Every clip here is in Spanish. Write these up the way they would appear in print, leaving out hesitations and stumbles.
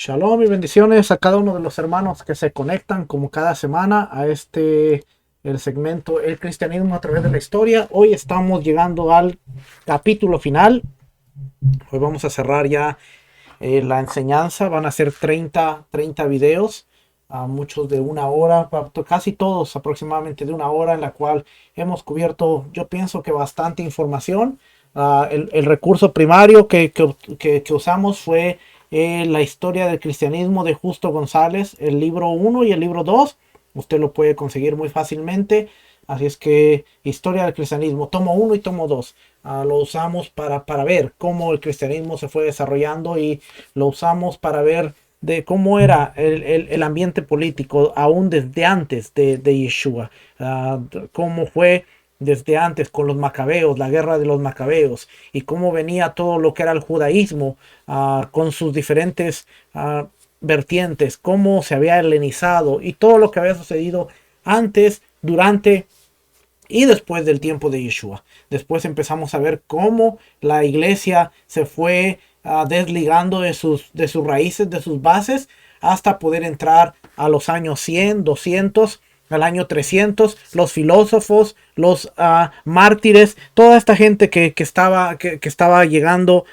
Shalom y bendiciones a cada uno de los hermanos que se conectan como cada semana a el segmento El Cristianismo a través de la historia. Hoy estamos llegando al capítulo final. Hoy vamos a cerrar ya la enseñanza. Van a ser 30 videos, muchos de una hora, casi todos aproximadamente de una hora, en la cual hemos cubierto, yo pienso que bastante información. El recurso primario que usamos fue la historia del cristianismo de Justo González, el libro 1 y el libro 2. Usted lo puede conseguir muy fácilmente. Así es que historia del cristianismo, tomo 1 y tomo 2. Lo usamos para ver cómo el cristianismo se fue desarrollando, y lo usamos para ver de cómo era el ambiente político aún desde antes de Yeshua. Cómo fue desde antes con los macabeos, la guerra de los macabeos, y cómo venía todo lo que era el judaísmo con sus diferentes vertientes, cómo se había helenizado y todo lo que había sucedido antes, durante y después del tiempo de Yeshua. Después empezamos a ver cómo la iglesia se fue desligando de sus raíces, de sus bases, hasta poder entrar a los años 100, 200, al año 300, los filósofos, los mártires, toda esta gente que estaba llegando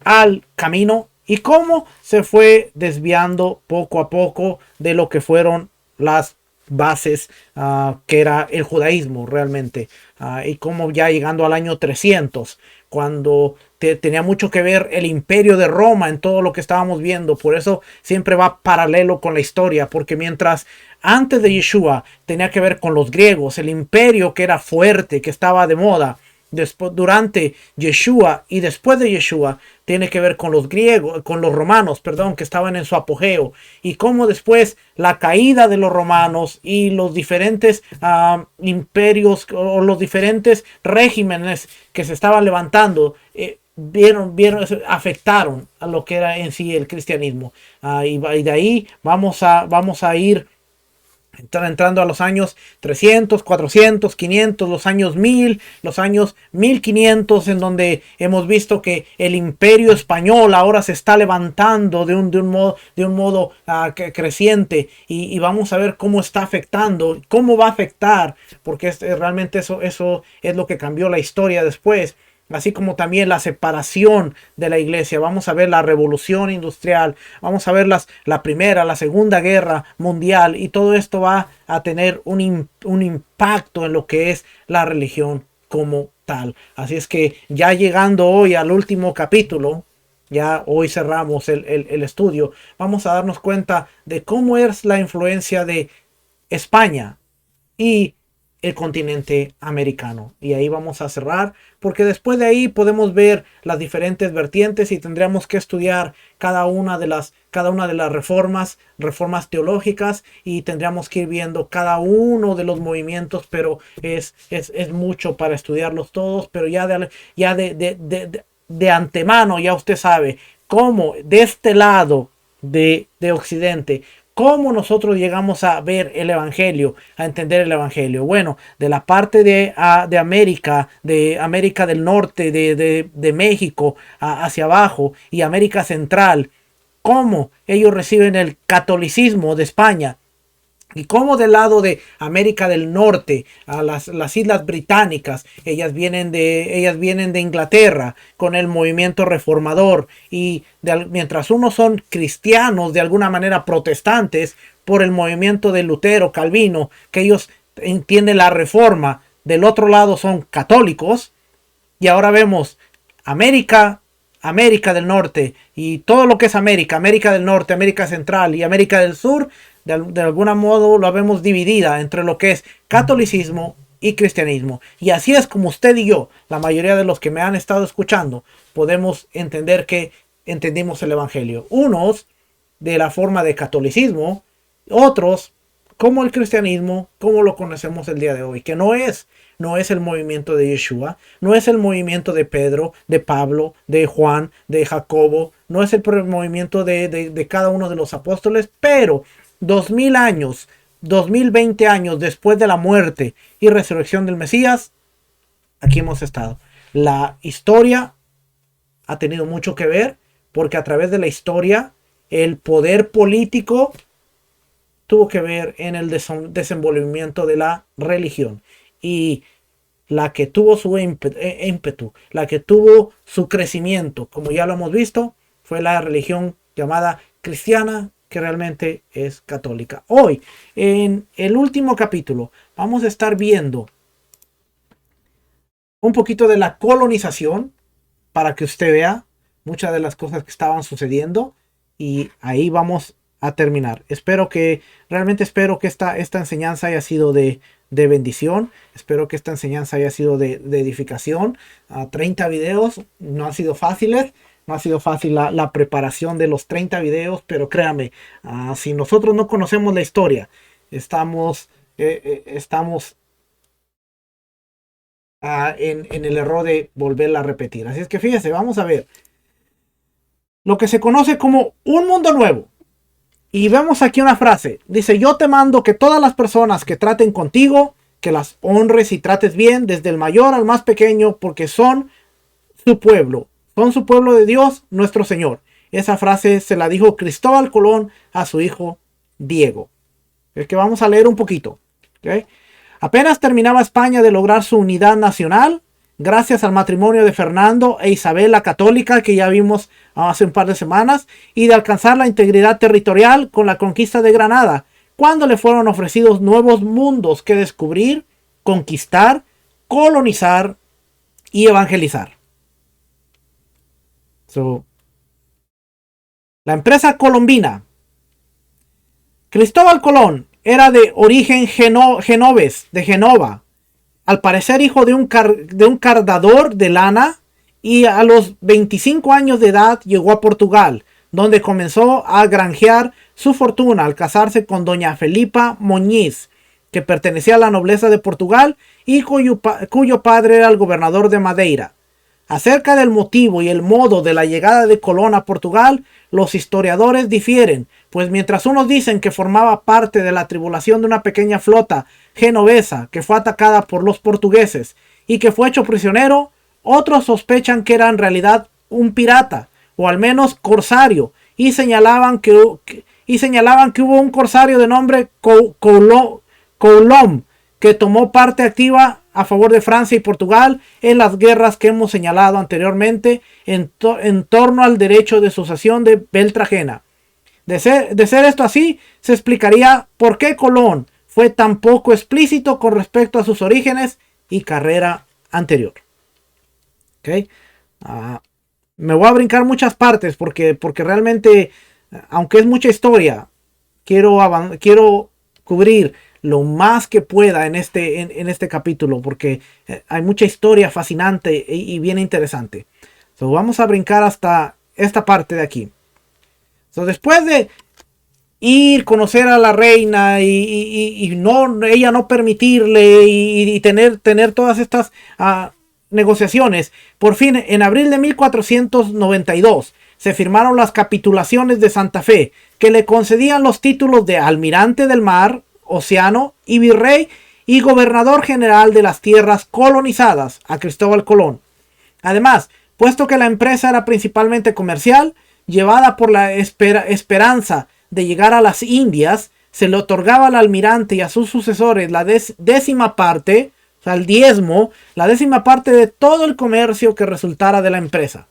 al camino, y cómo se fue desviando poco a poco de lo que fueron las bases que era el judaísmo realmente, y cómo ya llegando al año 300, cuando tenía mucho que ver el imperio de Roma en todo lo que estábamos viendo. Por eso siempre va paralelo con la historia, porque mientras antes de Yeshua tenía que ver con los griegos, el imperio que era fuerte, que estaba de moda, después, durante Yeshua y después de Yeshua, tiene que ver con los griegos, con los romanos, perdón, que estaban en su apogeo, y cómo después la caída de los romanos y los diferentes imperios o los diferentes regímenes que se estaban levantando afectaron a lo que era en sí el cristianismo. Y de ahí vamos a ir entrando a los años 300, 400, 500, los años 1000, los años 1500, en donde hemos visto que el imperio español ahora se está levantando de un modo creciente, y vamos a ver cómo está afectando, cómo va a afectar, porque realmente eso es lo que cambió la historia después. Así como también la separación de la iglesia. Vamos a ver la revolución industrial, vamos a ver la primera, la segunda guerra mundial, y todo esto va a tener un impacto en lo que es la religión como tal. Así es que ya llegando hoy al último capítulo, ya hoy cerramos el estudio, vamos a darnos cuenta de cómo es la influencia de España y el continente americano. Y ahí vamos a cerrar, porque después de ahí podemos ver las diferentes vertientes, y tendríamos que estudiar cada una de las reformas teológicas, y tendríamos que ir viendo cada uno de los movimientos, pero es mucho para estudiarlos todos. Pero ya de antemano ya usted sabe cómo de este lado de Occidente, cómo nosotros llegamos a ver el evangelio, a entender el evangelio. Bueno, de la parte de América, de América del Norte, de México hacia abajo, y América Central, cómo ellos reciben el catolicismo de España. Y cómo del lado de América del Norte, a las Islas Británicas, ellas vienen de Inglaterra con el movimiento reformador, y mientras unos son cristianos, de alguna manera protestantes, por el movimiento de Lutero, Calvino, que ellos entienden la reforma, del otro lado son católicos. Y ahora vemos América del Norte, y todo lo que es América del Norte, América Central y América del Sur, de algún modo lo vemos dividida entre lo que es catolicismo y cristianismo. Y así es como usted y yo, la mayoría de los que me han estado escuchando, podemos entender que entendimos el evangelio. Unos de la forma de catolicismo, otros como el cristianismo, como lo conocemos el día de hoy, que no es el movimiento de Yeshua, no es el movimiento de Pedro, de Pablo, de Juan, de Jacobo, no es el movimiento de cada uno de los apóstoles, pero 2000 años, 2020 años después de la muerte y resurrección del Mesías, aquí hemos estado. La historia ha tenido mucho que ver, porque a través de la historia el poder político tuvo que ver en el desenvolvimiento de la religión. Y la que tuvo su ímpetu, la que tuvo su crecimiento, como ya lo hemos visto, fue la religión llamada cristiana, que realmente es católica. Hoy, en el último capítulo, vamos a estar viendo un poquito de la colonización, para que usted vea muchas de las cosas que estaban sucediendo, y ahí vamos a terminar. Realmente espero que esta enseñanza haya sido de bendición. Espero que esta enseñanza haya sido de edificación. 30 videos no han sido fáciles. No ha sido fácil la preparación de los 30 videos, pero créame, si nosotros no conocemos la historia, estamos en el error de volverla a repetir. Así es que fíjese, vamos a ver lo que se conoce como un mundo nuevo. Y vemos aquí una frase. Dice: yo te mando que todas las personas que traten contigo, que las honres y trates bien, desde el mayor al más pequeño, porque son su pueblo. Son su pueblo de Dios, nuestro Señor. Esa frase se la dijo Cristóbal Colón a su hijo Diego. Es que vamos a leer un poquito. ¿Okay? Apenas terminaba España de lograr su unidad nacional, gracias al matrimonio de Fernando e Isabel la Católica, que ya vimos hace un par de semanas, y de alcanzar la integridad territorial con la conquista de Granada, cuando le fueron ofrecidos nuevos mundos que descubrir, conquistar, colonizar y evangelizar. La empresa colombina. Cristóbal Colón era de origen genovés, de Genova. Al parecer hijo de un cardador de lana, y a los 25 años de edad llegó a Portugal, donde comenzó a granjear su fortuna al casarse con doña Felipa Moñiz, que pertenecía a la nobleza de Portugal y cuyo padre era el gobernador de Madeira. Acerca del motivo y el modo de la llegada de Colón a Portugal, los historiadores difieren, pues mientras unos dicen que formaba parte de la tripulación de una pequeña flota genovesa que fue atacada por los portugueses y que fue hecho prisionero, otros sospechan que era en realidad un pirata, o al menos corsario, y señalaban que hubo un corsario de nombre Coulomb, que tomó parte activa a favor de Francia y Portugal en las guerras que hemos señalado anteriormente en torno al derecho de sucesión de Beltragena. De ser esto así, se explicaría por qué Colón fue tan poco explícito con respecto a sus orígenes y carrera anterior. ¿Okay? Me voy a brincar muchas partes porque realmente, aunque es mucha historia, quiero cubrir lo más que pueda en este capítulo, porque hay mucha historia fascinante y bien interesante. Vamos a brincar hasta esta parte de aquí. Después de ir, conocer a la reina ella no permitirle y tener todas estas negociaciones, por fin en abril de 1492 se firmaron las capitulaciones de Santa Fe, que le concedían los títulos de almirante del mar, océano y virrey y gobernador general de las tierras colonizadas a Cristóbal Colón. Además, puesto que la empresa era principalmente comercial, llevada por la esperanza de llegar a las Indias, se le otorgaba al almirante y a sus sucesores la décima parte, o sea, el diezmo, la décima parte de todo el comercio que resultara de la empresa.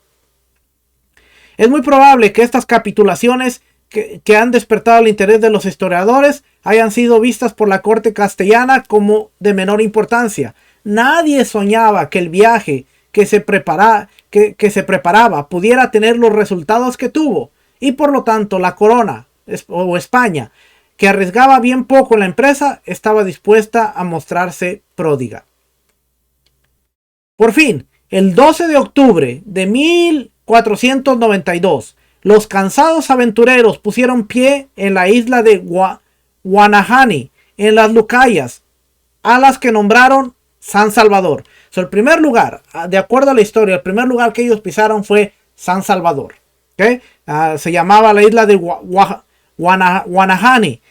Es muy probable que estas capitulaciones que han despertado el interés de los historiadores hayan sido vistas por la corte castellana como de menor importancia. Nadie soñaba que el viaje que se preparaba pudiera tener los resultados que tuvo, y por lo tanto la corona o España, que arriesgaba bien poco en la empresa, estaba dispuesta a mostrarse pródiga. Por fin, el 12 de octubre de 1492, los cansados aventureros pusieron pie en la isla de Guanahani, en las Lucayas, a las que nombraron San Salvador. El primer lugar, de acuerdo a la historia, el primer lugar que ellos pisaron fue San Salvador. ¿Okay? Se llamaba la isla de Guanahani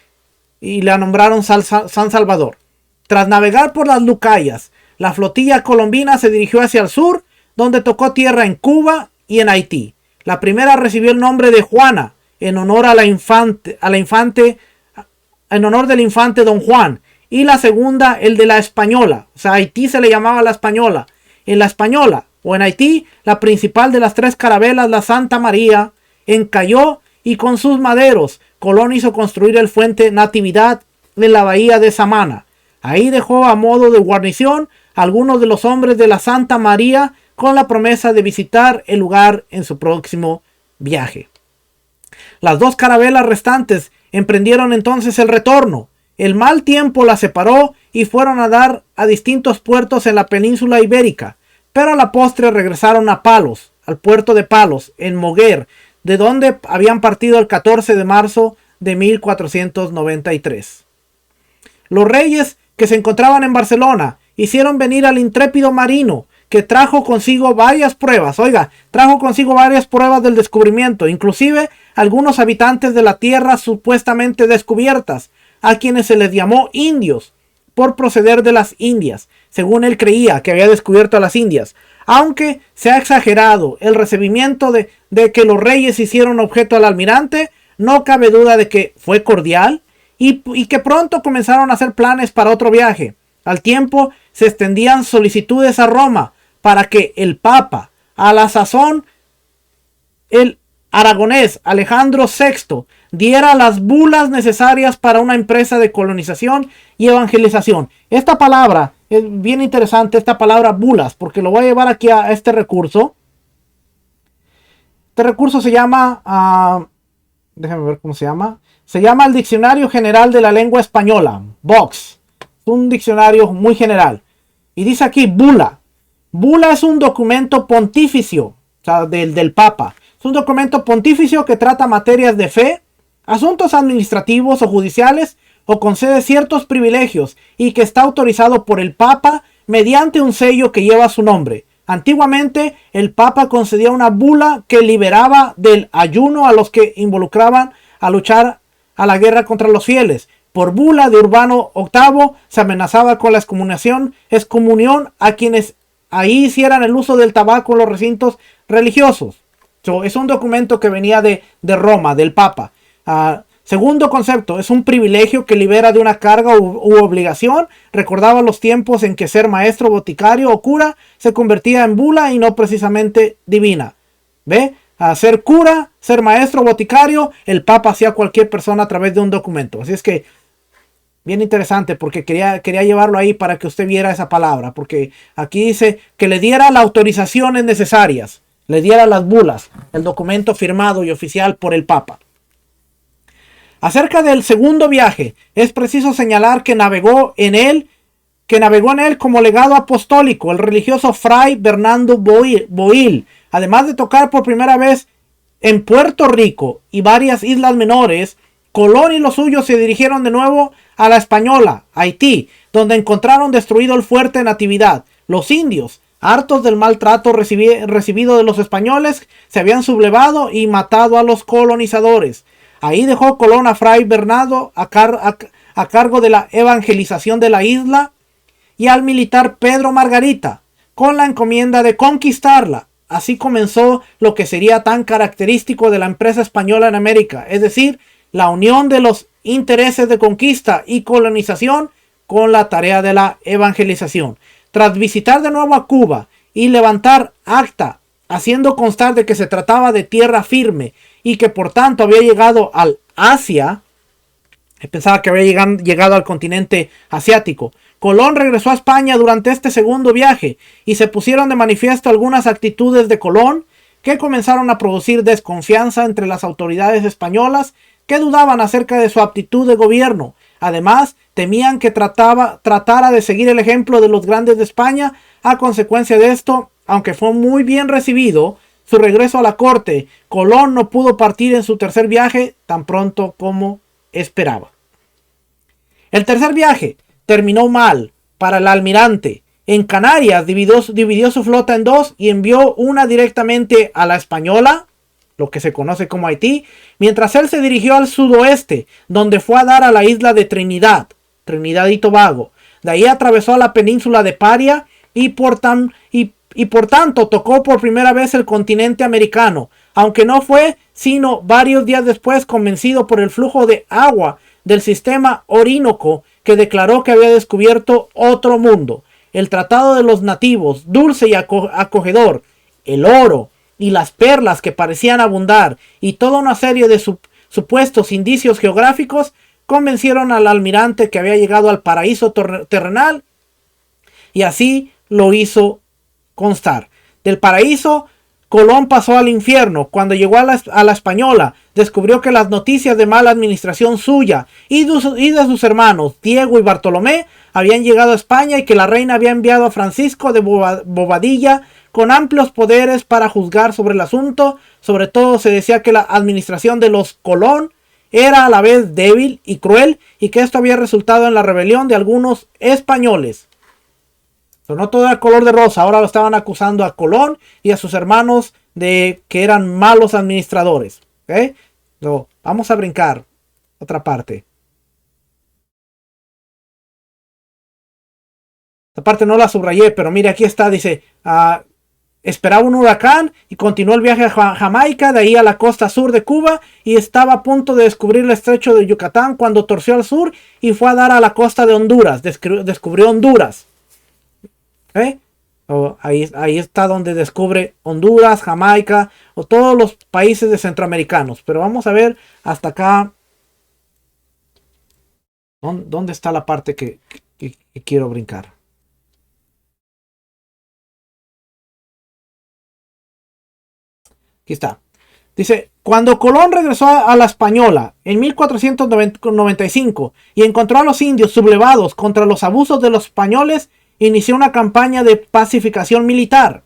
y la nombraron San Salvador. Tras navegar por las Lucayas, la flotilla colombina se dirigió hacia el sur, donde tocó tierra en Cuba y en Haití. La primera recibió el nombre de Juana en honor en honor del infante Don Juan, y la segunda el de la Española. O sea, a Haití se le llamaba la Española. En la Española o en Haití, la principal de las tres carabelas, la Santa María, encalló y con sus maderos Colón hizo construir el fuerte Natividad en la bahía de Samana. Ahí dejó a modo de guarnición algunos de los hombres de la Santa María con la promesa de visitar el lugar en su próximo viaje. Las dos carabelas restantes emprendieron entonces el retorno. El mal tiempo las separó y fueron a dar a distintos puertos en la península ibérica, pero a la postre regresaron a Palos, al puerto de Palos, en Moguer, de donde habían partido el 14 de marzo de 1493. Los reyes que se encontraban en Barcelona hicieron venir al intrépido marino, que trajo consigo varias pruebas. Trajo consigo varias pruebas del descubrimiento, inclusive algunos habitantes de la tierra supuestamente descubiertas, a quienes se les llamó indios, por proceder de las Indias, según él creía que había descubierto a las Indias. Aunque se ha exagerado el recibimiento de que los reyes hicieron objeto al almirante, no cabe duda de que fue cordial y que pronto comenzaron a hacer planes para otro viaje. Al tiempo se extendían solicitudes a Roma para que el Papa, a la sazón el aragonés Alejandro VI, diera las bulas necesarias para una empresa de colonización y evangelización. Esta palabra es bien interesante, esta palabra bulas, porque lo voy a llevar aquí a este recurso. Este recurso se llama, déjenme ver cómo se llama. Se llama el Diccionario General de la Lengua Española, Vox. Es un diccionario muy general. Y dice aquí bula. Bula es un documento pontificio, o sea, del Papa. Es un documento pontificio que trata materias de fe, asuntos administrativos o judiciales, o concede ciertos privilegios, y que está autorizado por el Papa mediante un sello que lleva su nombre. Antiguamente, el Papa concedía una bula que liberaba del ayuno a los que involucraban a luchar a la guerra contra los fieles. Por bula de Urbano VIII se amenazaba con la excomunión a quienes ahí hicieran el uso del tabaco en los recintos religiosos. Es un documento que venía de Roma, del Papa. Segundo concepto, es un privilegio que libera de una carga u obligación. Recordaba los tiempos en que ser maestro, boticario o cura se convertía en bula y no precisamente divina. ¿Ve? A ser cura, ser maestro, boticario, el Papa hacía cualquier persona a través de un documento. Así es que, bien interesante, porque quería llevarlo ahí para que usted viera esa palabra. Porque aquí dice que le diera las autorizaciones necesarias, le diera las bulas, el documento firmado y oficial por el Papa. Acerca del segundo viaje, es preciso señalar que navegó en él como legado apostólico el religioso fray Bernardo Boil, además de tocar por primera vez en Puerto Rico y varias islas menores. Colón y los suyos se dirigieron de nuevo a la Española, Haití, donde encontraron destruido el fuerte Natividad. Los indios, hartos del maltrato recibido de los españoles, se habían sublevado y matado a los colonizadores. Ahí dejó Colón a Fray Bernardo a cargo de la evangelización de la isla y al militar Pedro Margarita, con la encomienda de conquistarla. Así comenzó lo que sería tan característico de la empresa española en América, es decir, la unión de los intereses de conquista y colonización con la tarea de la evangelización. Tras visitar de nuevo a Cuba y levantar acta haciendo constar de que se trataba de tierra firme y que por tanto había llegado al Asia, pensaba que había llegado al continente asiático, Colón regresó a España durante este segundo viaje y se pusieron de manifiesto algunas actitudes de Colón que comenzaron a producir desconfianza entre las autoridades españolas, que dudaban acerca de su aptitud de gobierno. Además, temían que tratara de seguir el ejemplo de los grandes de España. A consecuencia de esto, aunque fue muy bien recibido su regreso a la corte, Colón no pudo partir en su tercer viaje tan pronto como esperaba. El tercer viaje terminó mal para el almirante. En Canarias dividió su flota en dos y envió una directamente a la Española, lo que se conoce como Haití, mientras él se dirigió al sudoeste, donde fue a dar a la isla de Trinidad y Tobago. De ahí atravesó a la península de Paria y por tanto tocó por primera vez el continente americano, aunque no fue sino varios días después, convencido por el flujo de agua del sistema Orinoco, que declaró que había descubierto otro mundo. El tratado de los nativos, dulce y acogedor, el oro y las perlas que parecían abundar, y toda una serie de supuestos indicios geográficos convencieron al almirante que había llegado al paraíso terrenal, y así lo hizo constar. Del paraíso, Colón pasó al infierno. Cuando llegó a la Española, descubrió que las noticias de mala administración suya y de sus hermanos Diego y Bartolomé habían llegado a España, y que la reina había enviado a Francisco de Bobadilla con amplios poderes para juzgar sobre el asunto. Sobre todo se decía que la administración de los Colón era a la vez débil y cruel, y que esto había resultado en la rebelión de algunos españoles. Pero no todo era color de rosa. Ahora lo estaban acusando a Colón y a sus hermanos de que eran malos administradores. ¿Okay? No, vamos a brincar otra parte. Esta parte no la subrayé, pero mire, aquí está. Dice, esperaba un huracán y continuó el viaje a Jamaica, de ahí a la costa sur de Cuba, y estaba a punto de descubrir el estrecho de Yucatán cuando torció al sur y fue a dar a la costa de Honduras. Descubrió Honduras. Ahí está donde descubre Honduras, Jamaica o todos los países de centroamericanos. Pero vamos a ver hasta acá. ¿Dónde está la parte que quiero brincar? Aquí está. Dice, cuando Colón regresó a la Española en 1495 y encontró a los indios sublevados contra los abusos de los españoles, inició una campaña de pacificación militar.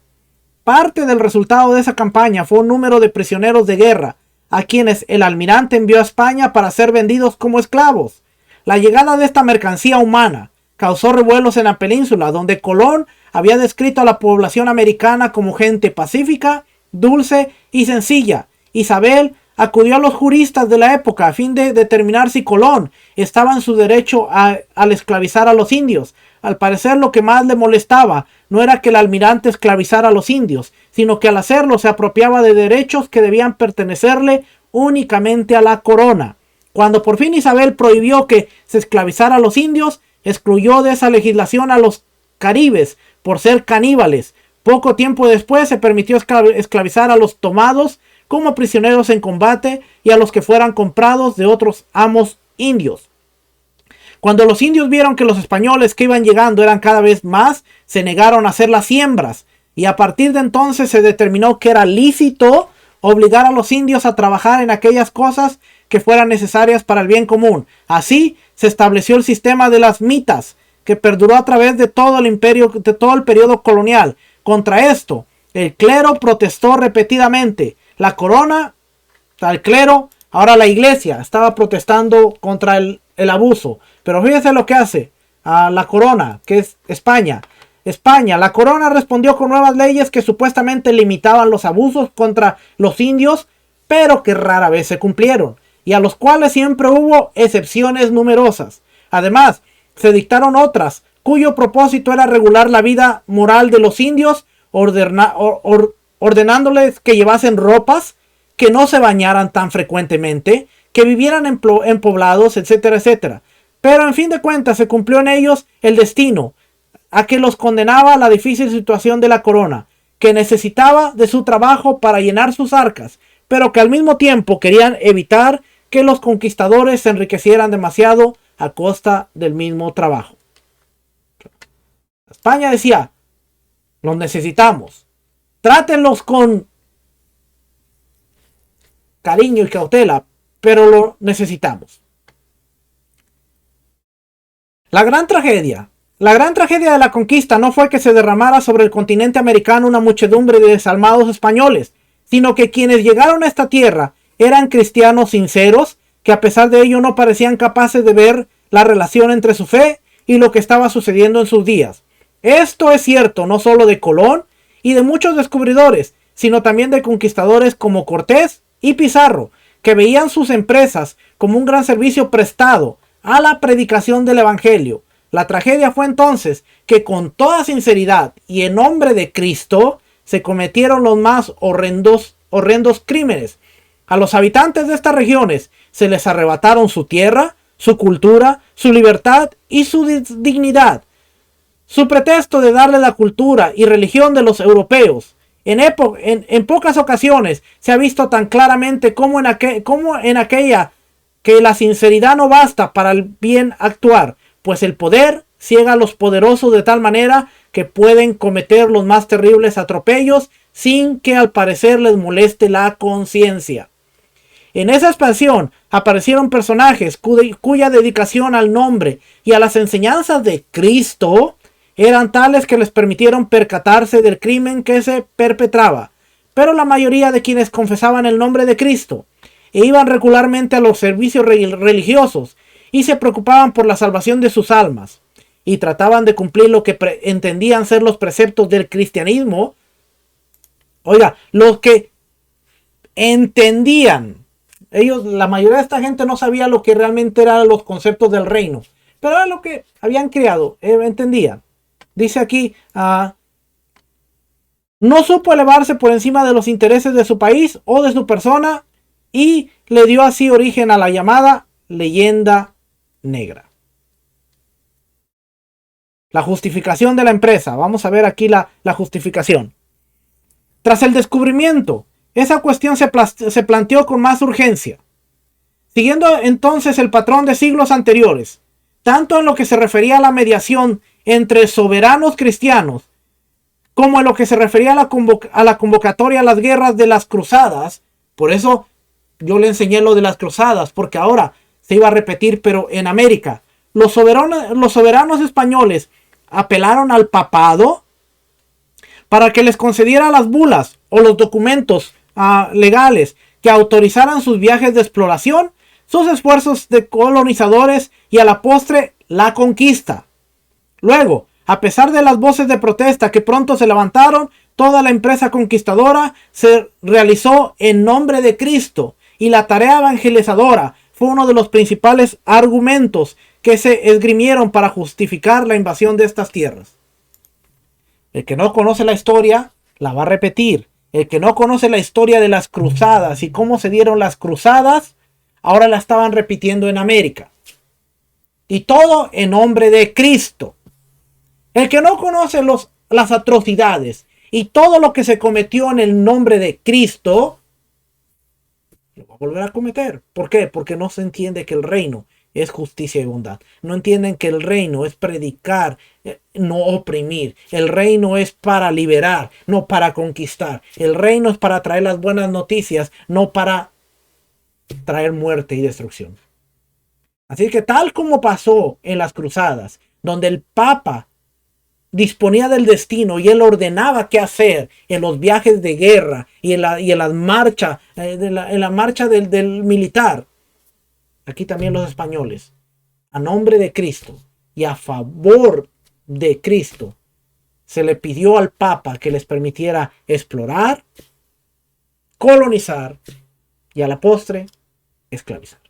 Parte del resultado de esa campaña fue un número de prisioneros de guerra, a quienes el almirante envió a España para ser vendidos como esclavos. La llegada de esta mercancía humana causó revuelos en la península, donde Colón había descrito a la población americana como gente pacífica, dulce y sencilla. Isabel acudió a los juristas de la época a fin de determinar si Colón estaba en su derecho al esclavizar a los indios. Al parecer, lo que más le molestaba no era que el almirante esclavizara a los indios, sino que al hacerlo se apropiaba de derechos que debían pertenecerle únicamente a la corona. Cuando por fin Isabel prohibió que se esclavizara a los indios, excluyó de esa legislación a los caribes por ser caníbales. Poco tiempo después se permitió esclavizar a los tomados como prisioneros en combate y a los que fueran comprados de otros amos indios. Cuando los indios vieron que los españoles que iban llegando eran cada vez más, se negaron a hacer las siembras, y a partir de entonces se determinó que era lícito obligar a los indios a trabajar en aquellas cosas que fueran necesarias para el bien común. Así se estableció el sistema de las mitas, que perduró a través de todo el imperio, de todo el periodo colonial. Contra esto, el clero protestó repetidamente. La corona, el clero, ahora la iglesia estaba protestando contra el abuso. Pero fíjense lo que hace a la corona, que es España. La corona respondió con nuevas leyes que supuestamente limitaban los abusos contra los indios, pero que rara vez se cumplieron, y a los cuales siempre hubo excepciones numerosas. Además, se dictaron otras, cuyo propósito era regular la vida moral de los indios, ordenándoles que llevasen ropas, que no se bañaran tan frecuentemente, que vivieran en poblados, etcétera, etcétera. Pero en fin de cuentas se cumplió en ellos el destino, a que los condenaba a la difícil situación de la corona, que necesitaba de su trabajo para llenar sus arcas, pero que al mismo tiempo querían evitar que los conquistadores se enriquecieran demasiado a costa del mismo trabajo. España decía, los necesitamos, trátenlos con cariño y cautela, pero lo necesitamos. La gran tragedia de la conquista no fue que se derramara sobre el continente americano una muchedumbre de desalmados españoles, sino que quienes llegaron a esta tierra eran cristianos sinceros, que a pesar de ello no parecían capaces de ver la relación entre su fe y lo que estaba sucediendo en sus días. Esto es cierto no solo de Colón y de muchos descubridores, sino también de conquistadores como Cortés y Pizarro, que veían sus empresas como un gran servicio prestado a la predicación del evangelio. La tragedia fue entonces que con toda sinceridad y en nombre de Cristo se cometieron los más horrendos horrendos crímenes. A los habitantes de estas regiones se les arrebataron su tierra, su cultura, su libertad y su dignidad. Su pretexto de darle la cultura y religión de los europeos. En pocas ocasiones se ha visto tan claramente como en aquella que la sinceridad no basta para el bien actuar, pues el poder ciega a los poderosos de tal manera que pueden cometer los más terribles atropellos sin que al parecer les moleste la conciencia. En esa expansión aparecieron personajes cuya dedicación al nombre y a las enseñanzas de Cristo eran tales que les permitieron percatarse del crimen que se perpetraba. Pero la mayoría de quienes confesaban el nombre de Cristo e iban regularmente a los servicios religiosos y se preocupaban por la salvación de sus almas y trataban de cumplir lo que entendían ser los preceptos del cristianismo. Oiga, los que entendían, la mayoría de esta gente no sabía lo que realmente eran los conceptos del reino, pero era lo que habían creado, entendían. Dice aquí, no supo elevarse por encima de los intereses de su país o de su persona y le dio así origen a la llamada leyenda negra. La justificación de la empresa. Vamos a ver aquí la justificación. Tras el descubrimiento, esa cuestión se planteó con más urgencia. Siguiendo entonces el patrón de siglos anteriores, tanto en lo que se refería a la mediación entre soberanos cristianos, como en lo que se refería a la convocatoria a las guerras de las cruzadas. Por eso yo le enseñé lo de las cruzadas, porque ahora se iba a repetir, pero en América. Los soberanos españoles apelaron al papado para que les concediera las bulas o los documentos legales que autorizaran sus viajes de exploración, sus esfuerzos de colonizadores y a la postre la conquista. Luego, a pesar de las voces de protesta que pronto se levantaron, toda la empresa conquistadora se realizó en nombre de Cristo y la tarea evangelizadora fue uno de los principales argumentos que se esgrimieron para justificar la invasión de estas tierras. El que no conoce la historia la va a repetir. El que no conoce la historia de las cruzadas y cómo se dieron las cruzadas, ahora la estaban repitiendo en América. Y todo en nombre de Cristo. El que no conoce las atrocidades y todo lo que se cometió en el nombre de Cristo, lo va a volver a cometer. ¿Por qué? Porque no se entiende que el reino es justicia y bondad. No entienden que el reino es predicar, no oprimir. El reino es para liberar, no para conquistar. El reino es para traer las buenas noticias, no para traer muerte y destrucción. Así que tal como pasó en las cruzadas, donde el Papa disponía del destino y él ordenaba qué hacer en los viajes de guerra y en la marcha, en la marcha del militar. Aquí también los españoles, a nombre de Cristo y a favor de Cristo, se le pidió al Papa que les permitiera explorar, colonizar y a la postre esclavizar.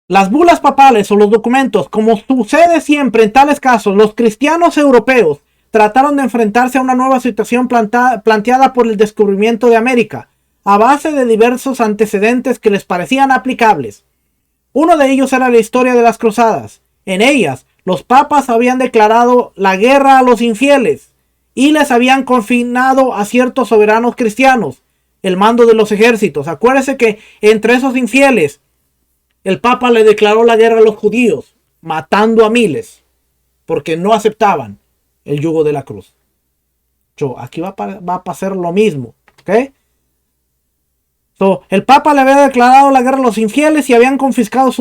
Las bulas papales o los documentos, como sucede siempre en tales casos, los cristianos europeos trataron de enfrentarse a una nueva situación planteada por el descubrimiento de América, a base de diversos antecedentes que les parecían aplicables. Uno de ellos era la historia de las cruzadas. En ellas, los papas habían declarado la guerra a los infieles y les habían confinado a ciertos soberanos cristianos el mando de los ejércitos. Acuérdense que entre esos infieles, el Papa le declaró la guerra a los judíos, matando a miles, porque no aceptaban el yugo de la cruz. Aquí va a pasar lo mismo, ¿ok? El Papa le había declarado la guerra a los infieles y habían confiscado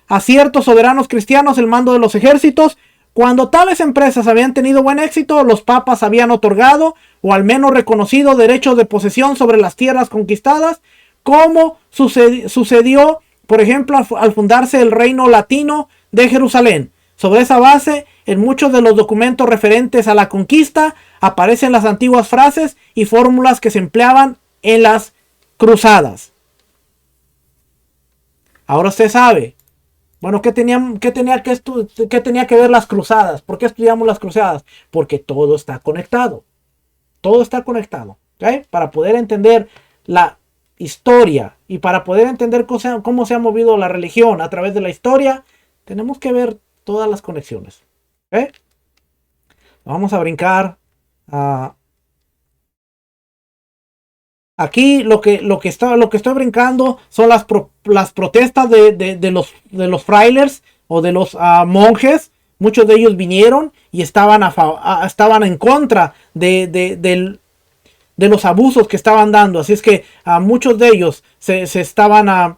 a ciertos soberanos cristianos el mando de los ejércitos. Cuando tales empresas habían tenido buen éxito, los papas habían otorgado o al menos reconocido derechos de posesión sobre las tierras conquistadas, como sucedió, por ejemplo, al fundarse el reino latino de Jerusalén. Sobre esa base, en muchos de los documentos referentes a la conquista, aparecen las antiguas frases y fórmulas que se empleaban en las cruzadas. Ahora usted sabe, bueno, ¿qué tenía que ver las cruzadas? ¿Por qué estudiamos las cruzadas? Porque todo está conectado. todo está conectado, ¿ok? Para poder entender la historia y para poder entender cómo se ha movido la religión a través de la historia, tenemos que ver todas las conexiones, ¿ok? Vamos a brincar a... Aquí lo que estoy brincando son las protestas de los frailes o de los monjes. Muchos de ellos vinieron y estaban en contra de los abusos que estaban dando. Así es que a muchos de ellos se estaban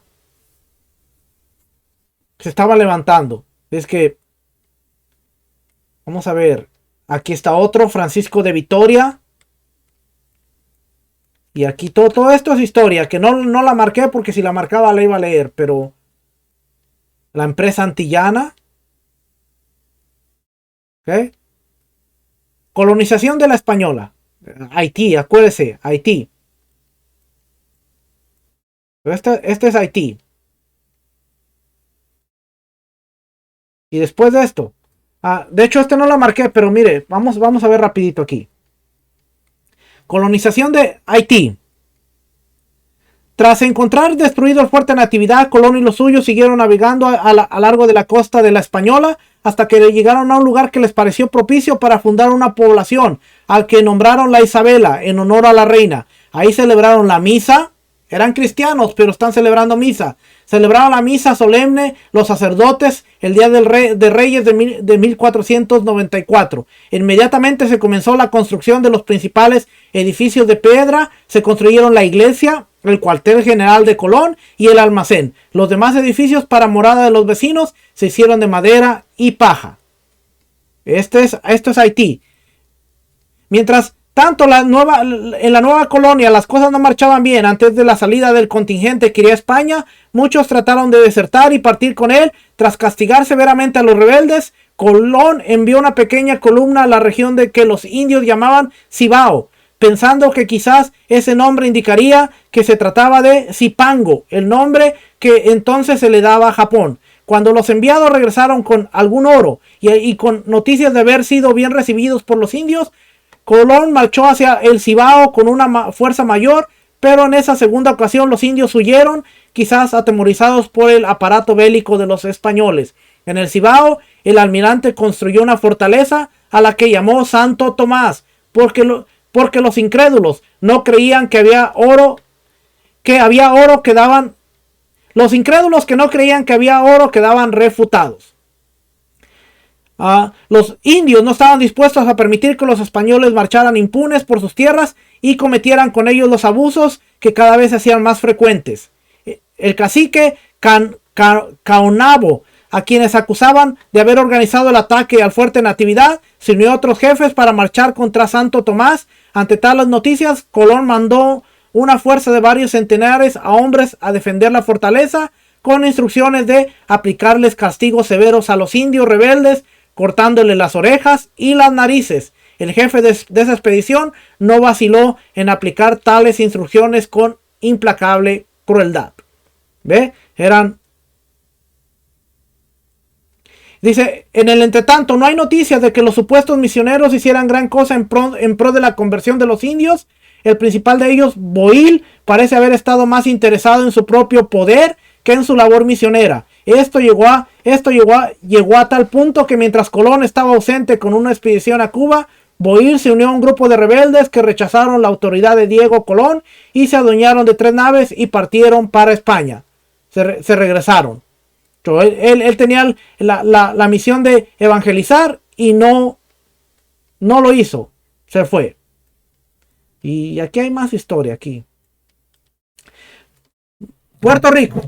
levantando. Es que vamos a ver. Aquí está otro, Francisco de Vitoria. Y aquí todo esto es historia, que no la marqué porque si la marcaba la iba a leer, pero la empresa antillana. ¿Ok? Colonización de la española. Haití, acuérdese, Haití. Este es Haití. Y después de esto. De hecho, este no lo marqué, pero mire, vamos a ver rapidito aquí. Colonización de Haití. Tras encontrar destruido el fuerte Natividad, Colón y los suyos siguieron navegando a lo largo de la costa de la Española hasta que llegaron a un lugar que les pareció propicio para fundar una población, al que nombraron la Isabela en honor a la reina. Ahí celebraron la misa. Eran cristianos, pero están celebrando misa. Celebraron la misa solemne los sacerdotes el día de Reyes de 1494. Inmediatamente se comenzó la construcción de los principales edificios de piedra. Se construyeron la iglesia, el cuartel general de Colón y el almacén. Los demás edificios para morada de los vecinos se hicieron de madera y paja. Esto es Haití. Mientras tanto, en la nueva colonia las cosas no marchaban bien. Antes de la salida del contingente que iría a España, muchos trataron de desertar y partir con él. Tras castigar severamente a los rebeldes, Colón envió una pequeña columna a la región de que los indios llamaban Cibao, pensando que quizás ese nombre indicaría que se trataba de Zipango, el nombre que entonces se le daba a Japón. Cuando los enviados regresaron con algún oro y con noticias de haber sido bien recibidos por los indios, Colón marchó hacia el Cibao con una fuerza mayor, pero en esa segunda ocasión los indios huyeron, quizás atemorizados por el aparato bélico de los españoles. En el Cibao, el almirante construyó una fortaleza a la que llamó Santo Tomás, porque los incrédulos no creían que había oro, los incrédulos que no creían que había oro quedaban refutados. Los indios no estaban dispuestos a permitir que los españoles marcharan impunes por sus tierras y cometieran con ellos los abusos que cada vez se hacían más frecuentes. El cacique Caonabo, a quienes acusaban de haber organizado el ataque al fuerte Natividad, se unió a otros jefes para marchar contra Santo Tomás. Ante tales noticias, Colón mandó una fuerza de varios centenares a hombres a defender la fortaleza, con instrucciones de aplicarles castigos severos a los indios rebeldes, cortándole las orejas y las narices. El jefe de esa expedición no vaciló en aplicar tales instrucciones con implacable crueldad. ¿Ve? Dice, en el entretanto, no hay noticias de que los supuestos misioneros hicieran gran cosa en pro de la conversión de los indios. El principal de ellos, Boil, parece haber estado más interesado en su propio poder que en su labor misionera. Esto llegó a tal punto que mientras Colón estaba ausente con una expedición a Cuba, Boil se unió a un grupo de rebeldes que rechazaron la autoridad de Diego Colón y se adueñaron de 3 naves y partieron para España. Se regresaron. Él tenía la misión de evangelizar y no lo hizo. Se fue. Y aquí hay más historia aquí. Puerto Rico.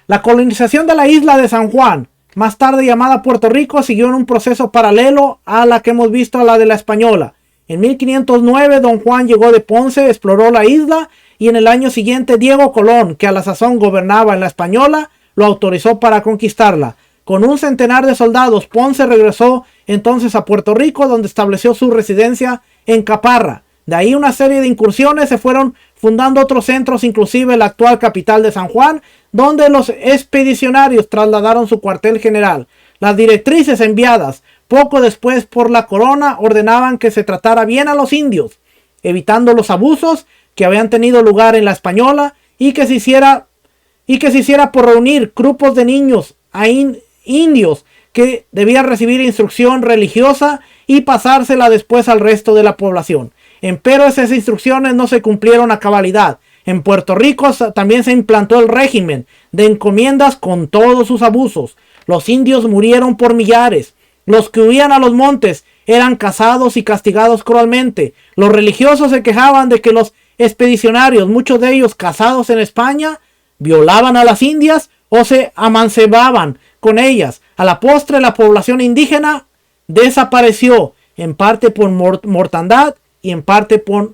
La colonización de la isla de San Juan, más tarde llamada Puerto Rico, siguió en un proceso paralelo a la que hemos visto, a la de la española. En 1509, Don Juan llegó de Ponce, exploró la isla y en el año siguiente Diego Colón, que a la sazón gobernaba en la española, lo autorizó para conquistarla. Con un centenar de soldados, Ponce regresó entonces a Puerto Rico, donde estableció su residencia en Caparra. De ahí una serie de incursiones, se fueron fundando otros centros, inclusive la actual capital de San Juan, donde los expedicionarios trasladaron su cuartel general. Las directrices enviadas Poco después, por la corona, ordenaban que se tratara bien a los indios, evitando los abusos que habían tenido lugar en la Española, y que se hiciera por reunir grupos de niños a indios que debían recibir instrucción religiosa y pasársela después al resto de la población. Empero esas instrucciones no se cumplieron a cabalidad. En Puerto Rico también se implantó el régimen de encomiendas con todos sus abusos. Los indios murieron por millares. Los que huían a los montes eran cazados y castigados cruelmente. Los religiosos se quejaban de que los expedicionarios, muchos de ellos casados en España, violaban a las indias o se amancebaban con ellas. A la postre, la población indígena desapareció, en parte por mortandad y en parte por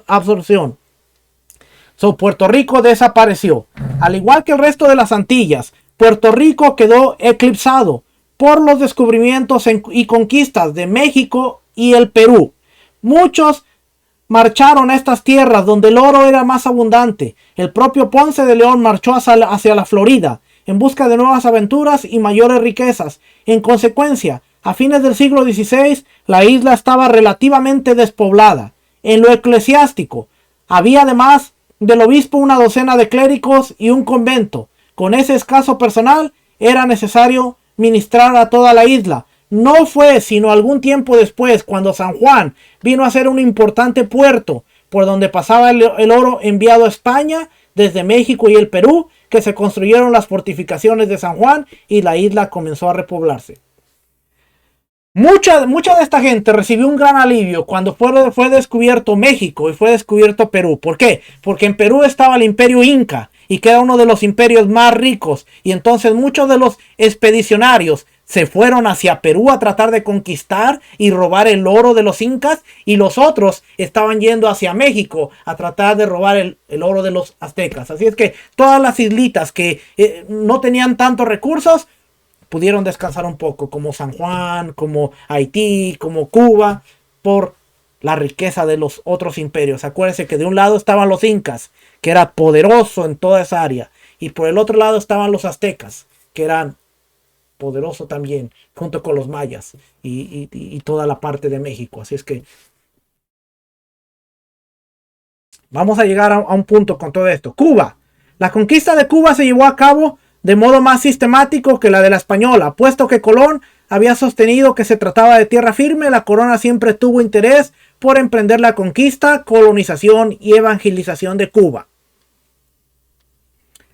absorción. Puerto Rico desapareció. Al igual que el resto de las Antillas, Puerto Rico quedó eclipsado por los descubrimientos y conquistas de México y el Perú. Muchos marcharon a estas tierras donde el oro era más abundante. El propio Ponce de León marchó hacia la Florida en busca de nuevas aventuras y mayores riquezas. En consecuencia, a fines del siglo XVI, la isla estaba relativamente despoblada. En lo eclesiástico, había además del obispo una docena de clérigos y un convento. Con ese escaso personal era necesario ministrar a toda la isla. No fue sino algún tiempo después, cuando San Juan vino a ser un importante puerto por donde pasaba el oro enviado a España desde México y el Perú, que se construyeron las fortificaciones de San Juan y la isla comenzó a repoblarse. Mucha de esta gente recibió un gran alivio cuando fue descubierto México y fue descubierto Perú. ¿Por qué? Porque en Perú estaba el imperio Inca y que era uno de los imperios más ricos, y entonces muchos de los expedicionarios se fueron hacia Perú a tratar de conquistar y robar el oro de los incas, y los otros estaban yendo hacia México a tratar de robar el oro de los aztecas. Así es que todas las islitas que no tenían tantos recursos pudieron descansar un poco, como San Juan, como Haití, como Cuba, por la riqueza de los otros imperios. Acuérdense que de un lado estaban los incas, que era poderoso en toda esa área, y por el otro lado estaban los aztecas, que eran poderoso también, junto con los mayas y toda la parte de México. Así es que vamos a llegar a un punto con todo esto. Cuba. La conquista de Cuba se llevó a cabo de modo más sistemático que la de la española, puesto que Colón había sostenido que se trataba de tierra firme. La corona siempre tuvo interés por emprender la conquista, colonización y evangelización de Cuba.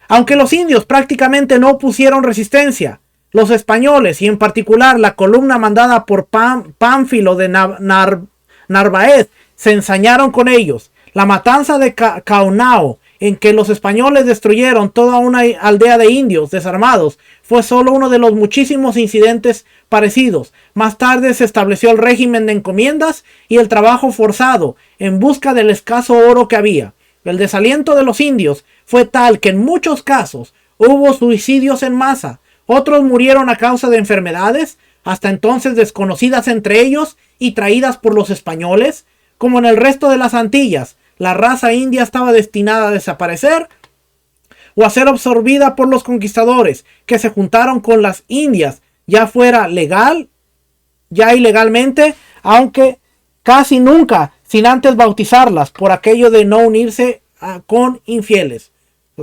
Aunque los indios prácticamente no opusieron resistencia, los españoles, y en particular la columna mandada por Pánfilo de Narváez, se ensañaron con ellos. La matanza de Caonao, en que los españoles destruyeron toda una aldea de indios desarmados, fue solo uno de los muchísimos incidentes parecidos. Más tarde se estableció el régimen de encomiendas y el trabajo forzado en busca del escaso oro que había. El desaliento de los indios fue tal que en muchos casos hubo suicidios en masa. Otros murieron a causa de enfermedades, hasta entonces desconocidas entre ellos y traídas por los españoles. Como en el resto de las Antillas, la raza india estaba destinada a desaparecer o a ser absorbida por los conquistadores, que se juntaron con las indias, ya fuera legal, ya ilegalmente, aunque casi nunca sin antes bautizarlas, por aquello de no unirse con infieles.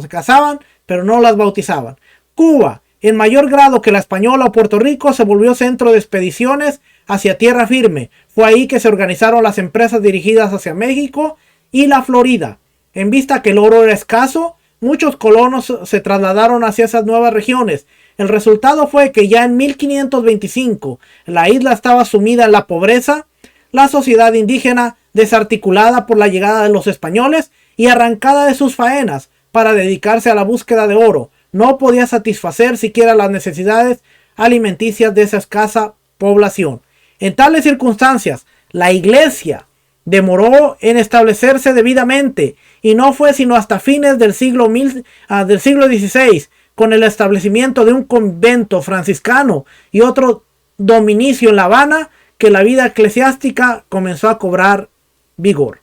Se casaban, pero no las bautizaban. Cuba, en mayor grado que la española o Puerto Rico, se volvió centro de expediciones hacia tierra firme. Fue ahí que se organizaron las empresas dirigidas hacia México y la Florida. En vista que el oro era escaso, muchos colonos se trasladaron hacia esas nuevas regiones. El resultado fue que ya en 1525 la isla estaba sumida en la pobreza, la sociedad indígena desarticulada por la llegada de los españoles y arrancada de sus faenas para dedicarse a la búsqueda de oro, no podía satisfacer siquiera las necesidades alimenticias de esa escasa población. En tales circunstancias, la iglesia demoró en establecerse debidamente, y no fue sino hasta fines del siglo XVI, con el establecimiento de un convento franciscano y otro dominicio en La Habana, que la vida eclesiástica comenzó a cobrar vigor.